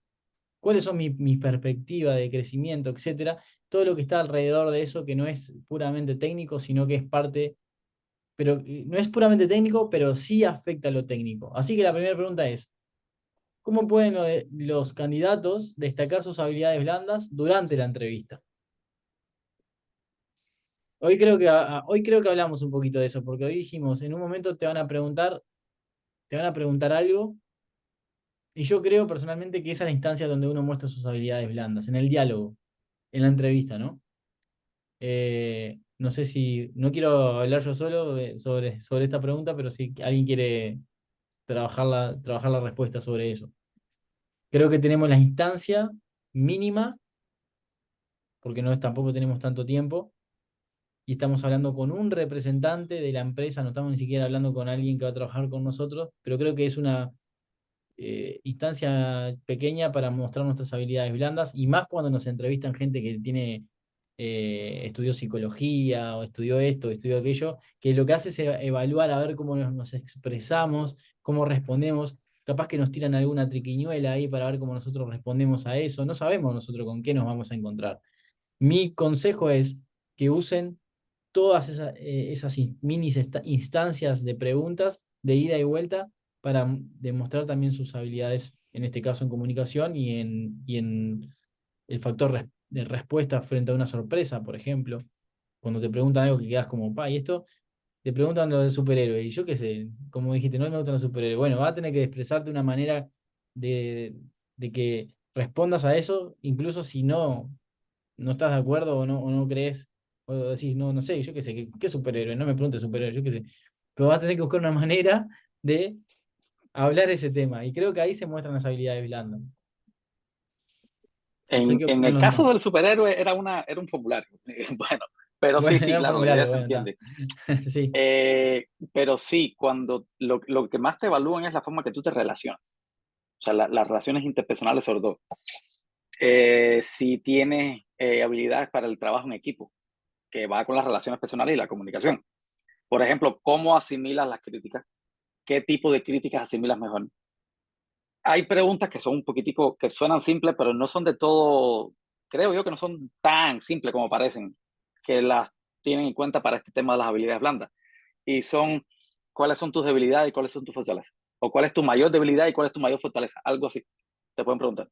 [SPEAKER 1] cuáles son mis perspectivas de crecimiento, etcétera. Todo lo que está alrededor de eso que no es puramente técnico, sino que es parte, pero no es puramente técnico, pero sí afecta a lo técnico. Así que la primera pregunta es, ¿cómo pueden los candidatos destacar sus habilidades blandas durante la entrevista? Hoy creo que hablamos un poquito de eso, porque hoy dijimos, en un momento te van a preguntar algo. Y yo creo personalmente que esa es la instancia donde uno muestra sus habilidades blandas, en el diálogo, en la entrevista, ¿no? No sé si, no quiero hablar yo solo sobre esta pregunta, pero si alguien quiere trabajar la respuesta sobre eso. Creo que tenemos la instancia mínima, porque tampoco tenemos tanto tiempo, y estamos hablando con un representante de la empresa, no estamos ni siquiera hablando con alguien que va a trabajar con nosotros, pero creo que es una instancia pequeña para mostrar nuestras habilidades blandas y más cuando nos entrevistan gente que estudió psicología o estudió esto o estudió aquello, que lo que hace es evaluar a ver cómo nos expresamos, cómo respondemos. Capaz que nos tiran alguna triquiñuela ahí para ver cómo nosotros respondemos a eso. No sabemos nosotros con qué nos vamos a encontrar. Mi consejo es que usen todas esas instancias de preguntas de ida y vuelta para demostrar también sus habilidades, en este caso en comunicación y en el factor de respuesta frente a una sorpresa, por ejemplo. Cuando te preguntan algo que quedas como, pa, y esto, te preguntan lo del superhéroe, y yo qué sé, como dijiste, no me gustan los superhéroes. Bueno, vas a tener que expresarte de una manera de, de que respondas a eso, incluso si no estás de acuerdo o no crees, o decís, no sé, yo qué sé, ¿qué superhéroe? No me preguntes superhéroe, yo qué sé. Pero vas a tener que buscar una manera de hablar ese tema. Y creo que ahí se muestran las habilidades blandas. No sé qué
[SPEAKER 3] En
[SPEAKER 1] opinan
[SPEAKER 3] el
[SPEAKER 1] los
[SPEAKER 3] caso
[SPEAKER 1] demás.
[SPEAKER 3] del superhéroe era un formulario. Bueno, pero
[SPEAKER 1] Bueno,
[SPEAKER 3] sí,
[SPEAKER 1] era un
[SPEAKER 3] claro, la idea
[SPEAKER 1] formulario,
[SPEAKER 3] se
[SPEAKER 1] bueno,
[SPEAKER 3] entiende.
[SPEAKER 1] está. Sí.
[SPEAKER 3] Pero sí, cuando lo que más te evalúan es la forma que tú te relacionas. O sea, las relaciones interpersonales sobre todo. Si tienes habilidades para el trabajo en equipo, que va con las relaciones personales y la comunicación. Por ejemplo, ¿cómo asimilas las críticas? ¿Qué tipo de críticas asimilas mejor? Hay preguntas que son un poquitico, que suenan simples, pero no son de todo, creo yo que no son tan simples como parecen, que las tienen en cuenta para este tema de las habilidades blandas. Y son, ¿cuáles son tus debilidades y cuáles son tus fortalezas? O ¿cuál es tu mayor debilidad y cuál es tu mayor fortaleza? Algo así, te pueden preguntar.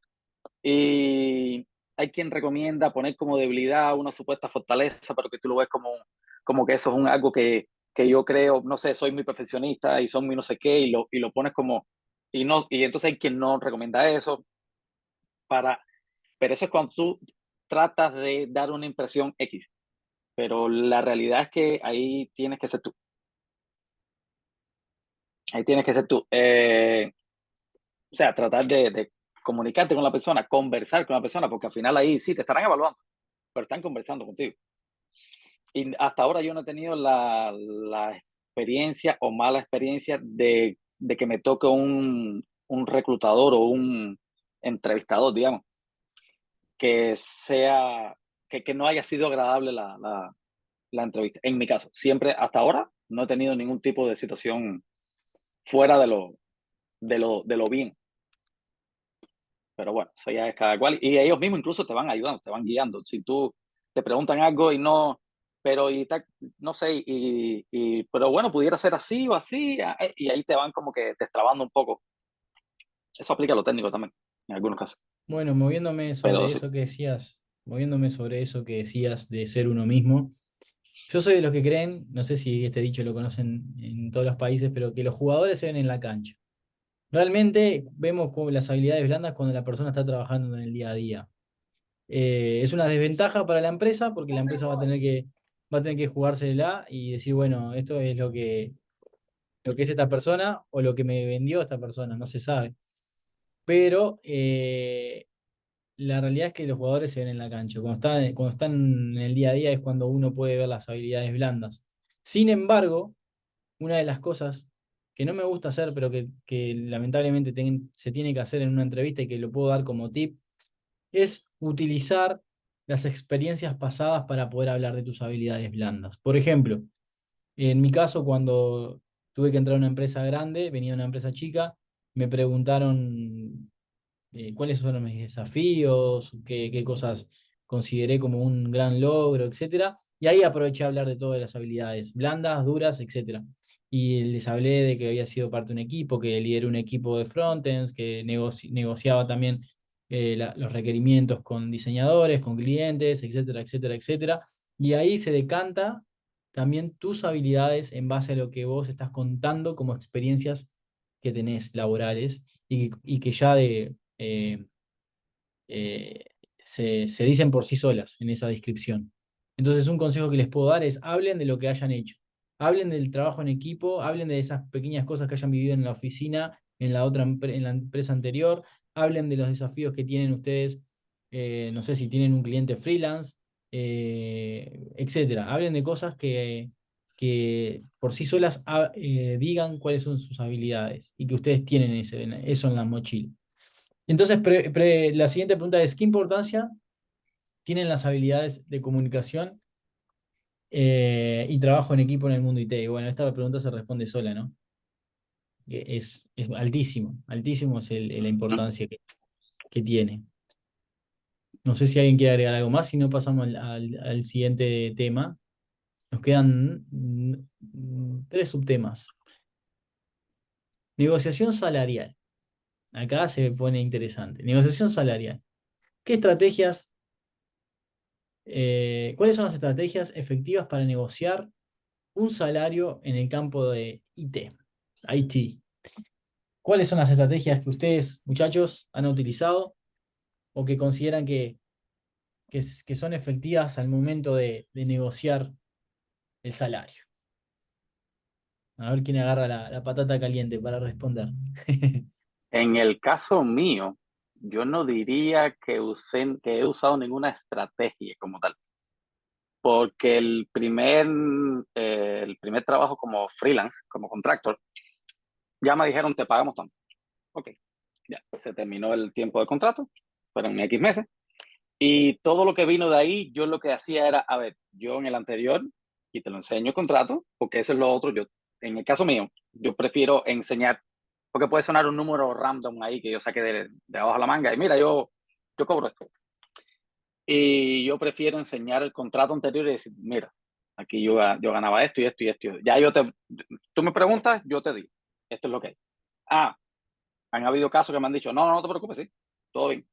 [SPEAKER 3] Y hay quien recomienda poner como debilidad una supuesta fortaleza, pero que tú lo ves como que eso es algo que yo creo, no sé, soy muy perfeccionista y soy muy no sé qué, y lo pones como, y entonces hay quien no recomienda eso, pero eso es cuando tú tratas de dar una impresión X, pero la realidad es que ahí tienes que ser tú. Ahí tienes que ser tú. O sea, tratar de comunicarte con la persona, conversar con la persona, porque al final ahí sí te estarán evaluando, pero están conversando contigo. Y hasta ahora yo no he tenido la experiencia o mala experiencia de que me toque un reclutador o un entrevistador, digamos, que sea, que no haya sido agradable la entrevista. En mi caso, siempre, hasta ahora, no he tenido ningún tipo de situación fuera de lo bien. Pero bueno, eso ya es cada cual. Y ellos mismos incluso te van ayudando, te van guiando. Si tú te preguntan algo y no, pero y tal, no sé, pero bueno, pudiera ser así o así, y ahí te van como que destrabando un poco. Eso aplica a lo técnico también, en algunos casos.
[SPEAKER 1] Bueno,
[SPEAKER 3] Pero sí.
[SPEAKER 1] moviéndome sobre eso que decías de ser uno mismo. Yo soy de los que creen, no sé si este dicho lo conocen en todos los países, pero que los jugadores se ven en la cancha. Realmente vemos como las habilidades blandas cuando la persona está trabajando en el día a día. Es una desventaja para la empresa porque la empresa va a tener que jugársela y decir, bueno, esto es lo que es esta persona o lo que me vendió esta persona, no se sabe. Pero la realidad es que los jugadores se ven en la cancha. Cuando están en el día a día es cuando uno puede ver las habilidades blandas. Sin embargo, una de las cosas que no me gusta hacer, pero que lamentablemente se tiene que hacer en una entrevista y que lo puedo dar como tip, es utilizar las experiencias pasadas para poder hablar de tus habilidades blandas. Por ejemplo, en mi caso, cuando tuve que entrar a una empresa grande, venía de una empresa chica, me preguntaron cuáles fueron mis desafíos, qué cosas consideré como un gran logro, etcétera. Y ahí aproveché a hablar de todas las habilidades, blandas, duras, etcétera. Y les hablé de que había sido parte de un equipo, que lideré un equipo de frontends, que negociaba también los requerimientos con diseñadores, con clientes, etcétera, etcétera, etcétera. Y ahí se decanta también tus habilidades en base a lo que vos estás contando como experiencias que tenés laborales y que ya eh, eh, se dicen por sí solas en esa descripción. Entonces, un consejo que les puedo dar es hablen de lo que hayan hecho, hablen del trabajo en equipo, hablen de esas pequeñas cosas que hayan vivido en la oficina, en la empresa anterior, hablen de los desafíos que tienen ustedes, no sé si tienen un cliente freelance, etcétera. Hablen de cosas que por sí solas digan cuáles son sus habilidades y que ustedes tienen eso en la mochila. Entonces, la siguiente pregunta es, ¿qué importancia tienen las habilidades de comunicación y trabajo en equipo en el mundo IT? Y bueno, esta pregunta se responde sola, ¿no? Es altísimo, altísimo es la importancia que tiene. No sé si alguien quiere agregar algo más, si no pasamos al siguiente tema. Nos quedan tres subtemas. Negociación salarial. Acá se pone interesante. Negociación salarial. ¿Qué estrategias ¿Cuáles son las estrategias efectivas para negociar un salario en el campo de IT? ¿Cuáles son las estrategias que ustedes, muchachos, han utilizado o que consideran que son efectivas al momento de negociar el salario? A ver quién agarra la patata caliente para responder.
[SPEAKER 3] En el caso mío, yo no diría que he usado ninguna estrategia como tal, porque el primer trabajo como freelance, como contractor, ya me dijeron te pagamos tanto. Ok, ya se terminó el tiempo de contrato, fueron X meses, y todo lo que vino de ahí, yo lo que hacía era, a ver, yo en el anterior, y te lo enseño el contrato, porque eso es lo otro, en el caso mío, yo prefiero enseñar, porque puede sonar un número random ahí que yo saqué de abajo de la manga, y mira, yo cobro esto. Y yo prefiero enseñar el contrato anterior y decir, mira, aquí yo ganaba esto y esto y esto. Ya tú me preguntas, yo te digo, esto es lo que hay. Han habido casos que me han dicho, no te preocupes, sí, todo bien.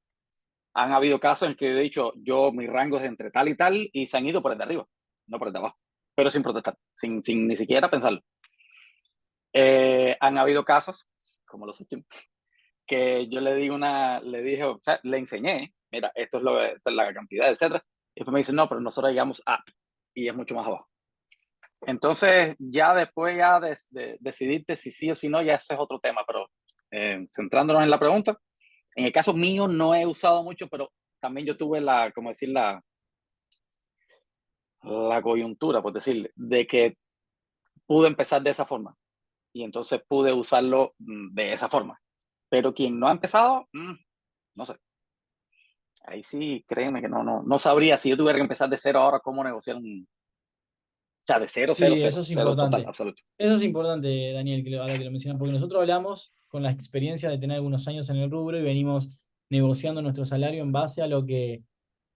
[SPEAKER 3] han habido casos en que he dicho, mi rango es entre tal y tal, y se han ido por el de arriba, no por el de abajo, pero sin protestar, sin ni siquiera pensarlo. Han habido casos, como los últimos, que yo le dije, o sea, le enseñé, mira, esta es la cantidad, etcétera, y después me dicen, no, pero nosotros llegamos a, y es mucho más abajo. Entonces, ya después de decidirte si sí o si no, ya ese es otro tema, pero centrándonos en la pregunta, en el caso mío no he usado mucho, pero también yo tuve como decir, la coyuntura, por decir, de que pude empezar de esa forma y entonces pude usarlo de esa forma. Pero quien no ha empezado, no sé. Ahí sí, créeme que no sabría si yo tuviera que empezar de cero ahora cómo negociar o sea, de cero, cero,
[SPEAKER 1] Sí, eso
[SPEAKER 3] cero,
[SPEAKER 1] es
[SPEAKER 3] cero total,
[SPEAKER 1] importante.
[SPEAKER 3] absoluto.
[SPEAKER 1] Eso es importante, Daniel, ahora que lo mencionas, porque nosotros hablamos con la experiencia de tener algunos años en el rubro y venimos negociando nuestro salario en base a lo que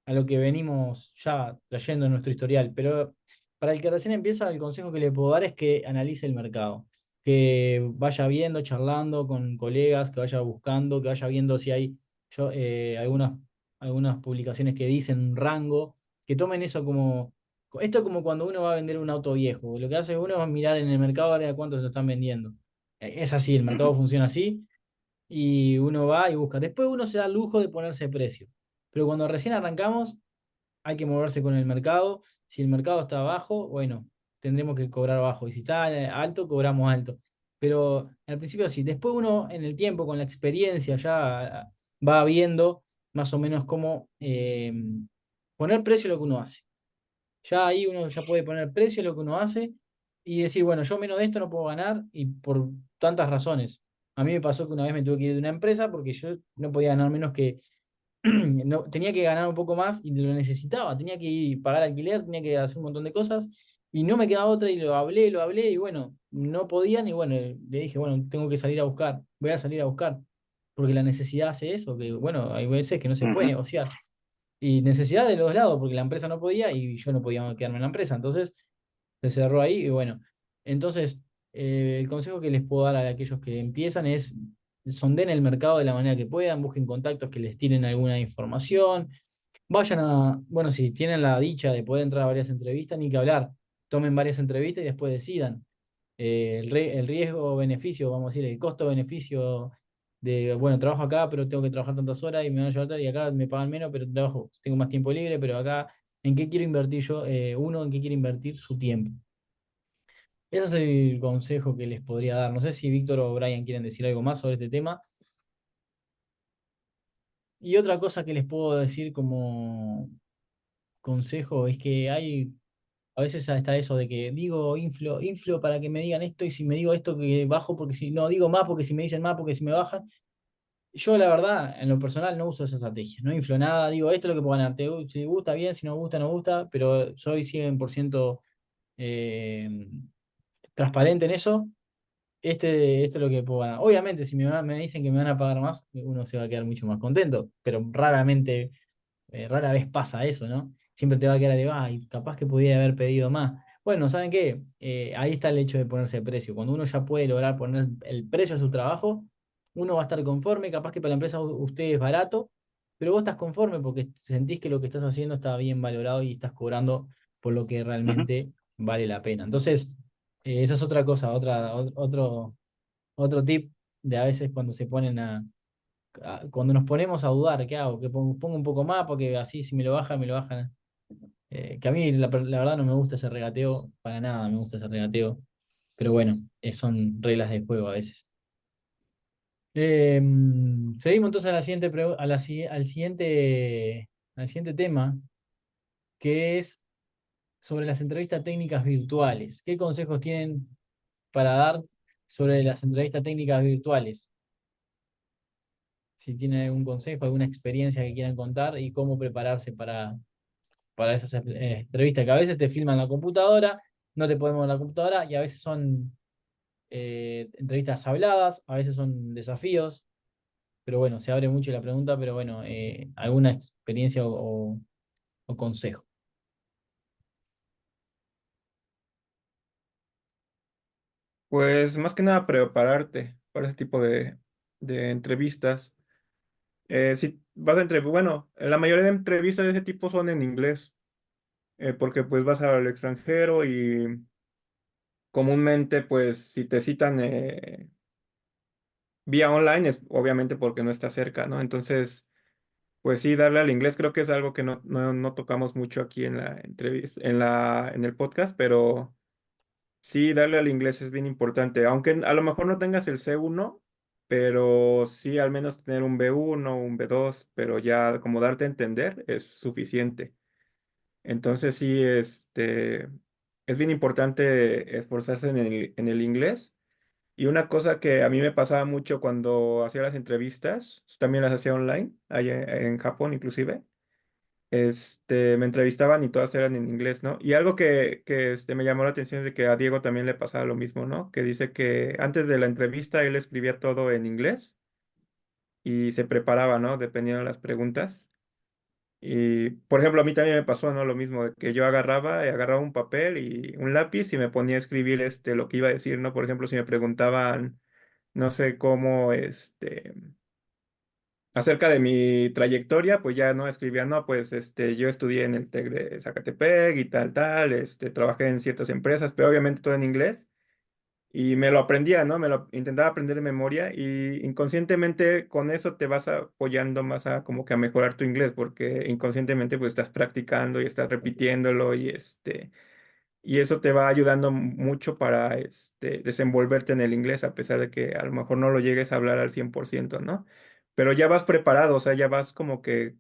[SPEAKER 1] venimos ya trayendo en nuestro historial. Pero para el que recién empieza, el consejo que le puedo dar es que analice el mercado, que vaya viendo, charlando con colegas, que vaya buscando, que vaya viendo si hay algunas publicaciones que dicen un rango, que tomen eso como... Esto es como cuando uno va a vender un auto viejo. Lo que hace uno es mirar en el mercado a ver a cuánto se lo están vendiendo. Es así, el mercado
[SPEAKER 3] Ujú,
[SPEAKER 1] funciona así y uno va y busca. Después uno se da el lujo de ponerse precio. Pero cuando recién arrancamos, hay que moverse con el mercado. Si el mercado está bajo, bueno, tendremos que cobrar bajo. Y si está alto, cobramos alto. Pero al principio sí. Después uno, en el tiempo, con la experiencia, ya va viendo más o menos cómo poner precio a lo que uno hace. Ya ahí uno ya puede poner precio a lo que uno hace y decir, bueno, yo menos de esto no puedo ganar y por tantas razones. A mí me pasó que una vez me tuve que ir de una empresa porque yo no podía ganar menos que no, tenía que ganar un poco más y lo necesitaba. Tenía que pagar alquiler, tenía que hacer un montón de cosas y no me quedaba otra y lo hablé y bueno, no podían y bueno, le dije, bueno, tengo que salir a buscar, voy a salir a buscar, porque la necesidad hace eso, que bueno, hay veces que no se puede
[SPEAKER 3] ujú,
[SPEAKER 1] negociar. Y necesidad de los lados, porque la empresa no podía y yo no podía quedarme en la empresa. Entonces se cerró ahí y bueno. Entonces, el consejo que les puedo dar a aquellos que empiezan es sonden el mercado de la manera que puedan, busquen contactos que les tiren alguna información, vayan bueno, si tienen la dicha de poder entrar a varias entrevistas, ni que hablar, tomen varias entrevistas y después decidan. El riesgo-beneficio, vamos a decir, el costo-beneficio de, bueno, trabajo acá, pero tengo que trabajar tantas horas y me van a llevar y acá me pagan menos, pero trabajo, tengo más tiempo libre, pero acá, ¿en qué quiero invertir yo? Uno, ¿en qué quiere invertir su tiempo? Ese es el consejo que les podría dar. No sé si Víctor o Brian quieren decir algo más sobre este tema. Y otra cosa que les puedo decir como consejo es que a veces está eso de que digo inflo para que me digan esto y si me digo esto que bajo porque si no digo más porque si me dicen más porque si me bajan. Yo la verdad, en lo personal no uso esa estrategia, no inflo nada, digo esto es lo que puedo ganar, si gusta bien, si no gusta no gusta, pero soy 100% eh, transparente en eso. Esto es lo que puedo ganar. Obviamente, si me dicen que me van a pagar más, uno se va a quedar mucho más contento, pero rara vez pasa eso, ¿no? Siempre te va a quedar de, ay, capaz que podía haber pedido más. Bueno, ¿saben qué? Ahí está el hecho de ponerse el precio. Cuando uno ya puede lograr poner el precio a su trabajo, uno va a estar conforme, capaz que para la empresa usted es barato, pero vos estás conforme porque sentís que lo que estás haciendo está bien valorado y estás cobrando por lo que
[SPEAKER 3] ujú,
[SPEAKER 1] realmente vale la pena. Entonces, esa es otra cosa, otro tip de a veces cuando se ponen cuando nos ponemos a dudar, ¿qué hago? Que pongo un poco más porque así si me lo bajan, me lo bajan. Que a mí la verdad no me gusta ese regateo, para nada me gusta ese regateo, pero bueno, son reglas de juego a veces. Seguimos entonces a la siguiente, al siguiente tema, que es sobre las entrevistas técnicas virtuales. ¿Qué consejos tienen para dar sobre las entrevistas técnicas virtuales? Si tienen algún consejo, alguna experiencia que quieran contar y cómo prepararse para esas entrevistas que a veces te filman la computadora, no te podemos ver la computadora y a veces son entrevistas habladas, a veces son desafíos, pero bueno, se abre mucho la pregunta, pero bueno, alguna experiencia o consejo.
[SPEAKER 2] Pues más que nada prepararte para ese tipo de entrevistas. Si vas a bueno, la mayoría de entrevistas de ese tipo son en inglés, porque pues vas al extranjero y comúnmente pues si te citan vía online es obviamente porque no está cerca, ¿no? Entonces, pues sí, darle al inglés creo que es algo que no tocamos mucho aquí en la entrevista, en el podcast, pero sí, darle al inglés es bien importante, aunque a lo mejor no tengas el C1, pero sí al menos tener un B1, un B2, pero ya como darte a entender es suficiente. Entonces sí, es bien importante esforzarse en el inglés. Y una cosa que a mí me pasaba mucho cuando hacía las entrevistas, también las hacía online, allá en Japón inclusive, me entrevistaban y todas eran en inglés, ¿no? Y algo que me llamó la atención es de que a Diego también le pasaba lo mismo, ¿no? Que dice que antes de la entrevista él escribía todo en inglés y se preparaba, ¿no? Dependiendo de las preguntas. Y, por ejemplo, a mí también me pasó, ¿no? Lo mismo, de que yo agarraba un papel y un lápiz y me ponía a escribir lo que iba a decir, ¿no? Por ejemplo, si me preguntaban, no sé cómo, acerca de mi trayectoria, pues ya no escribía, no, pues yo estudié en el TEC de Zacatepec y tal, trabajé en ciertas empresas, pero obviamente todo en inglés. Y me lo aprendía, ¿no? Me lo intentaba aprender de memoria y inconscientemente con eso te vas apoyando más a como que a mejorar tu inglés, porque inconscientemente pues estás practicando y estás repitiéndolo y eso te va ayudando mucho para desenvolverte en el inglés, a pesar de que a lo mejor no lo llegues a hablar al 100%, ¿no? Pero ya vas preparado, o sea, ya vas como que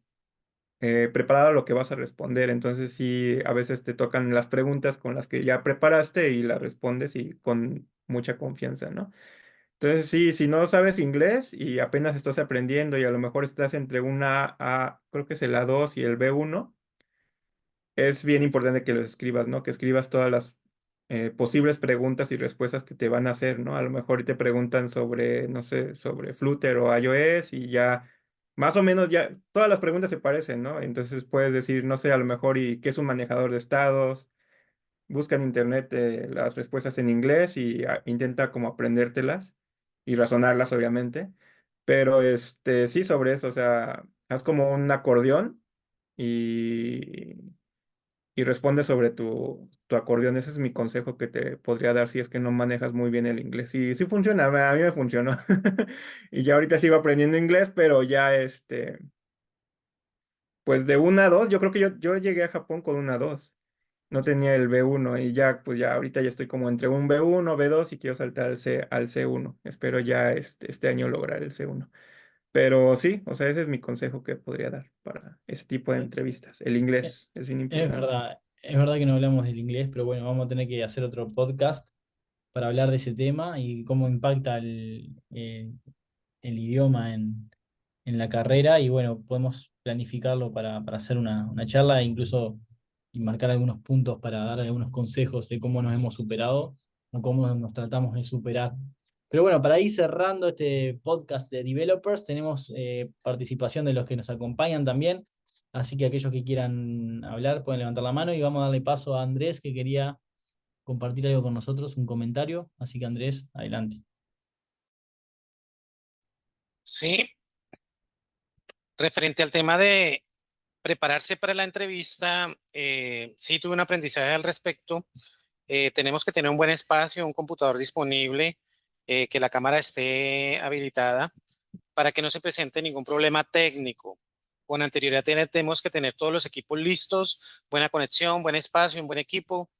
[SPEAKER 2] preparado a lo que vas a responder. Entonces sí, a veces te tocan las preguntas con las que ya preparaste y las respondes y con mucha confianza, ¿no? Entonces sí, si no sabes inglés y apenas estás aprendiendo y a lo mejor estás entre una A, creo que es el A2 y el B1, es bien importante que los escribas, ¿no? Que escribas todas las posibles preguntas y respuestas que te van a hacer, ¿no? A lo mejor te preguntan sobre, no sé, sobre Flutter o iOS y ya, más o menos ya, todas las preguntas se parecen, ¿no? Entonces puedes decir, no sé, a lo mejor, ¿y qué es un manejador de estados? Busca en internet las respuestas en inglés y intenta como aprendértelas y razonarlas, obviamente. Pero sí, sobre eso, o sea, haz como un acordeón y responde sobre tu acordeón. Ese es mi consejo que te podría dar si es que no manejas muy bien el inglés. Y sí funciona, a mí me funcionó. Y ya ahorita sigo aprendiendo inglés, pero ya pues de una a dos, yo creo que yo llegué a Japón con una 2. No tenía el B1 y ya, pues ya ahorita ya estoy como entre un B1, B2 y quiero saltar al C1. Espero ya este año lograr el C1. Pero sí, o sea, ese es mi consejo que podría dar para ese tipo de
[SPEAKER 1] Eh,
[SPEAKER 2] entrevistas. El inglés es bien importante.
[SPEAKER 1] es verdad que no hablamos del inglés, pero bueno, vamos a tener que hacer otro podcast para hablar de ese tema y cómo impacta el idioma en la carrera. Y bueno, podemos planificarlo para hacer una charla e incluso y marcar algunos puntos para dar algunos consejos de cómo nos hemos superado o cómo nos tratamos de superar. Pero bueno, para ir cerrando este podcast de Developers, tenemos participación de los que nos acompañan también. Así que aquellos que quieran hablar pueden levantar la mano y vamos a darle paso a Andrés que quería compartir algo con nosotros, un comentario. Así que Andrés, adelante.
[SPEAKER 5] Sí, referente al tema de prepararse para la entrevista, sí tuve un aprendizaje al respecto. Tenemos que tener un buen espacio, un computador disponible, que la cámara esté habilitada para que no se presente ningún problema técnico. Con anterioridad tenemos que tener todos los equipos listos, buena conexión, buen espacio, un buen equipo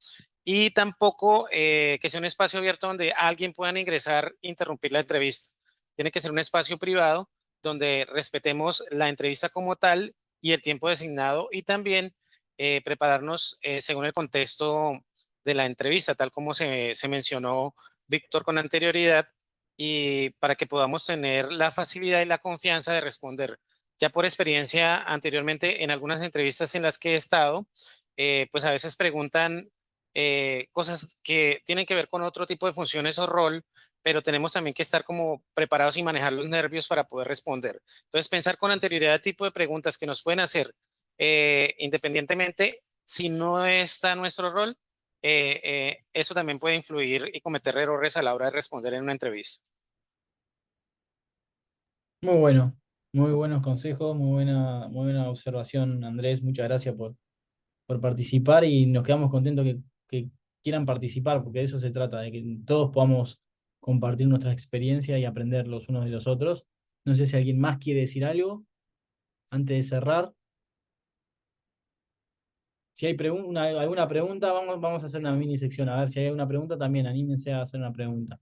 [SPEAKER 5] y tampoco que sea un espacio abierto donde alguien pueda ingresar e interrumpir la entrevista. Tiene que ser un espacio privado donde respetemos la entrevista como tal y el tiempo designado y también prepararnos según el contexto de la entrevista, tal como se mencionó Víctor con anterioridad, y para que podamos tener la facilidad y la confianza de responder. Ya por experiencia anteriormente en algunas entrevistas en las que he estado, pues a veces preguntan cosas que tienen que ver con otro tipo de funciones o rol, pero tenemos también que estar como preparados y manejar los nervios para poder responder. Entonces, pensar con anterioridad el tipo de preguntas que nos pueden hacer, independientemente si no está nuestro rol, eso también puede influir y cometer errores a la hora de responder en una entrevista.
[SPEAKER 1] Muy bueno. Muy buenos consejos, muy buena observación, Andrés. Muchas gracias por participar y nos quedamos contentos que quieran participar, porque de eso se trata, de que todos podamos compartir nuestras experiencias y aprender los unos de los otros. No sé si alguien más quiere decir algo antes de cerrar. Si hay alguna pregunta, vamos a hacer una mini sección. A ver si hay alguna pregunta, también anímense a hacer una pregunta.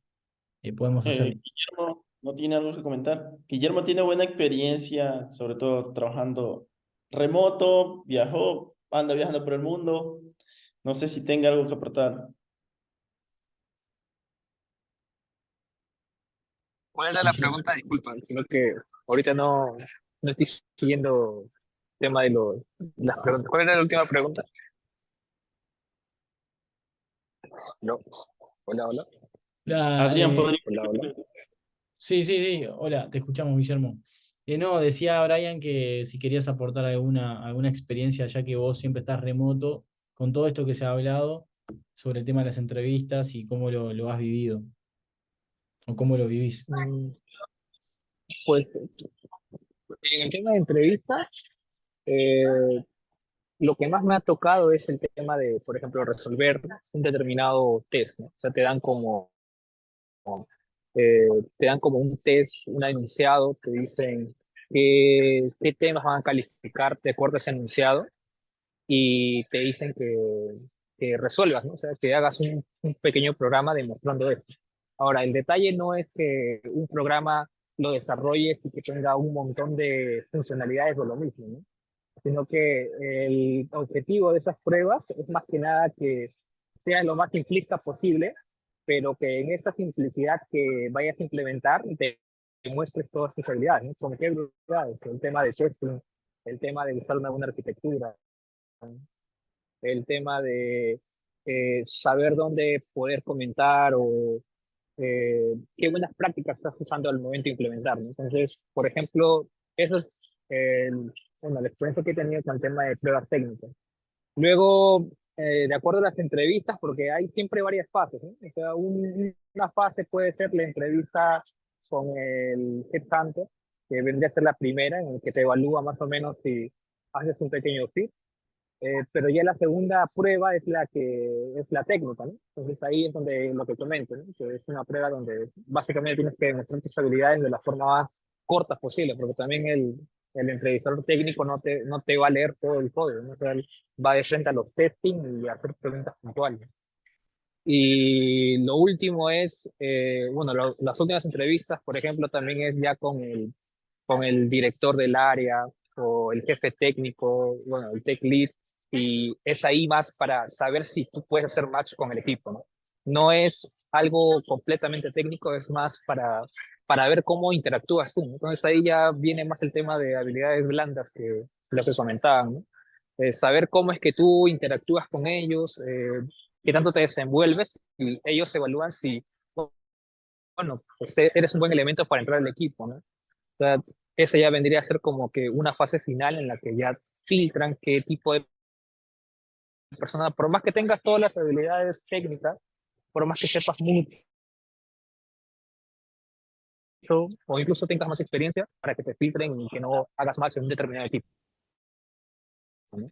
[SPEAKER 1] Podemos hacer.
[SPEAKER 4] Guillermo, ¿no tiene algo que comentar? Guillermo tiene buena experiencia, sobre todo trabajando remoto, anda viajando por el mundo. No sé si tenga algo que aportar.
[SPEAKER 6] ¿Cuál era la pregunta? Disculpa, sino que ahorita no estoy siguiendo el tema de las preguntas. ¿Cuál era la última pregunta? No. Hola, hola.
[SPEAKER 4] Adrián, ¿podría?
[SPEAKER 6] Hola, hola.
[SPEAKER 1] Sí, sí, sí. Hola, te escuchamos, Guillermo. No, decía Brian que si querías aportar alguna experiencia, ya que vos siempre estás remoto, con todo esto que se ha hablado sobre el tema de las entrevistas y cómo lo has vivido o cómo lo vivís.
[SPEAKER 6] Pues en el tema de entrevistas, eh, lo que más me ha tocado es el tema de, por ejemplo, resolver un determinado test, ¿no? O sea, eh, te dan como un test, un enunciado, te dicen qué temas van a calificar de acuerdo a ese enunciado y te dicen que resuelvas, ¿no? O sea, que hagas un pequeño programa demostrando esto. Ahora, el detalle no es que un programa lo desarrolles y que tenga un montón de funcionalidades o lo mismo, ¿no? Sino que el objetivo de esas pruebas es más que nada que sea lo más simplista posible, pero que en esa simplicidad que vayas a implementar te muestres todas tus habilidades, ¿no? Como que habilidades, el tema de testing, el tema de usar una buena arquitectura, el tema de saber dónde poder comentar o qué buenas prácticas estás usando al momento de implementar, ¿no? Entonces, por ejemplo, eso es bueno, la experiencia que he tenido con el tema de pruebas técnicas. Luego, de acuerdo a las entrevistas, porque hay siempre varias fases, ¿no? O sea, una fase puede ser la entrevista con el headhunter, que vendría a ser la primera, en el que te evalúa más o menos si haces un pequeño fit. Pero ya la segunda prueba es la que es la técnica, ¿no? Entonces ahí es donde lo que comento, ¿no? Que es una prueba donde básicamente tienes que demostrar tus habilidades de la forma más corta posible, porque también el entrevistador técnico no te va a leer todo el código, ¿no? O sea, él va de frente a los testing y a hacer preguntas puntuales. Y lo último es, bueno, las últimas entrevistas, por ejemplo, también es ya con el director del área o el jefe técnico, bueno, el tech lead, y es ahí más para saber si tú puedes hacer match con el equipo, ¿no? No es algo completamente técnico, es más para ver cómo interactúas tú, ¿no? Entonces ahí ya viene más el tema de habilidades blandas que lo que comentaban, ¿no? Saber cómo es que tú interactúas con ellos, qué tanto te desenvuelves, y ellos evalúan si, bueno, pues eres un buen elemento para entrar al equipo, ¿no? O sea, esa ya vendría a ser como que una fase final en la que ya filtran qué tipo de persona, por más que tengas todas las habilidades técnicas, por más que sepas mucho o incluso tengas más experiencia, para que te filtren y que no hagas más en un determinado equipo, ¿no?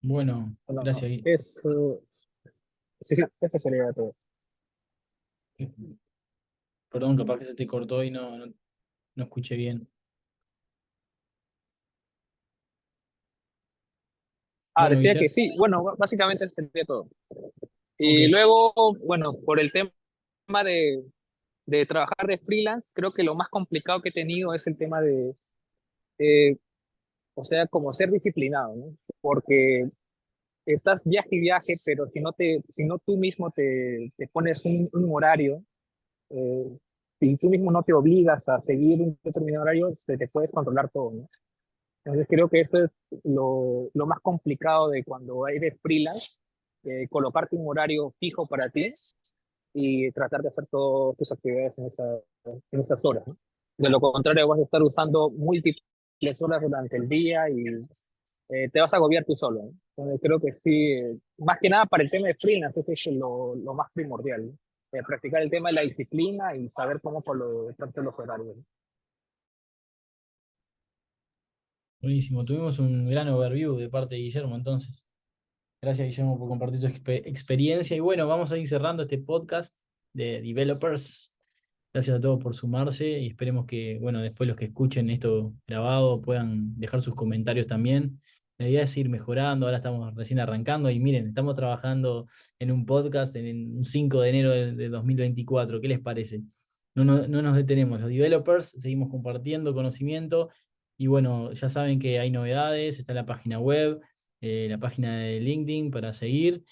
[SPEAKER 1] Bueno,
[SPEAKER 6] Bueno,
[SPEAKER 1] gracias.
[SPEAKER 6] eso, sí, eso sería todo.
[SPEAKER 1] Perdón, capaz que se te cortó y no escuché bien. Bueno,
[SPEAKER 6] Decía
[SPEAKER 1] Guillermo,
[SPEAKER 6] que sí, bueno, básicamente eso sería todo.
[SPEAKER 1] ok.
[SPEAKER 6] Y luego, bueno, por el tema de trabajar de freelance, creo que lo más complicado que he tenido es el tema eh, o sea, como ser disciplinado, ¿no? Porque estás viaje y viaje, pero si no tú mismo te pones un horario, eh, si tú mismo no te obligas a seguir un determinado horario, se te puedes controlar todo, ¿no? Entonces creo que eso es lo más complicado de cuando eres freelance, colocarte un horario fijo para ti y tratar de hacer todas tus actividades en esas horas, ¿no? De lo contrario, vas a estar usando múltiples horas durante el día y te vas a agobiar tú solo, ¿no? Entonces creo que sí, más que nada para el tema de freelance, eso es lo más primordial, ¿no? practicar el tema de la disciplina y saber cómo por lo de pronto los horarios.
[SPEAKER 1] Buenísimo, tuvimos un gran overview de parte de Guillermo, entonces. Gracias, Guillermo, por compartir tu experiencia. Y bueno, vamos a ir cerrando este podcast de Developers. Gracias a todos por sumarse y esperemos que, bueno, después los que escuchen esto grabado puedan dejar sus comentarios también. La idea es ir mejorando, ahora estamos recién arrancando y miren, estamos trabajando en un podcast en un 5 de enero de 2024. ¿Qué les parece? No nos detenemos, los developers seguimos compartiendo conocimiento y bueno, ya saben que hay novedades, está la página web, la página de LinkedIn para seguir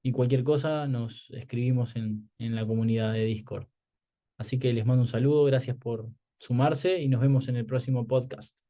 [SPEAKER 1] y cualquier cosa nos escribimos en la comunidad de Discord. Así que les mando un saludo, gracias por sumarse y nos vemos en el próximo podcast.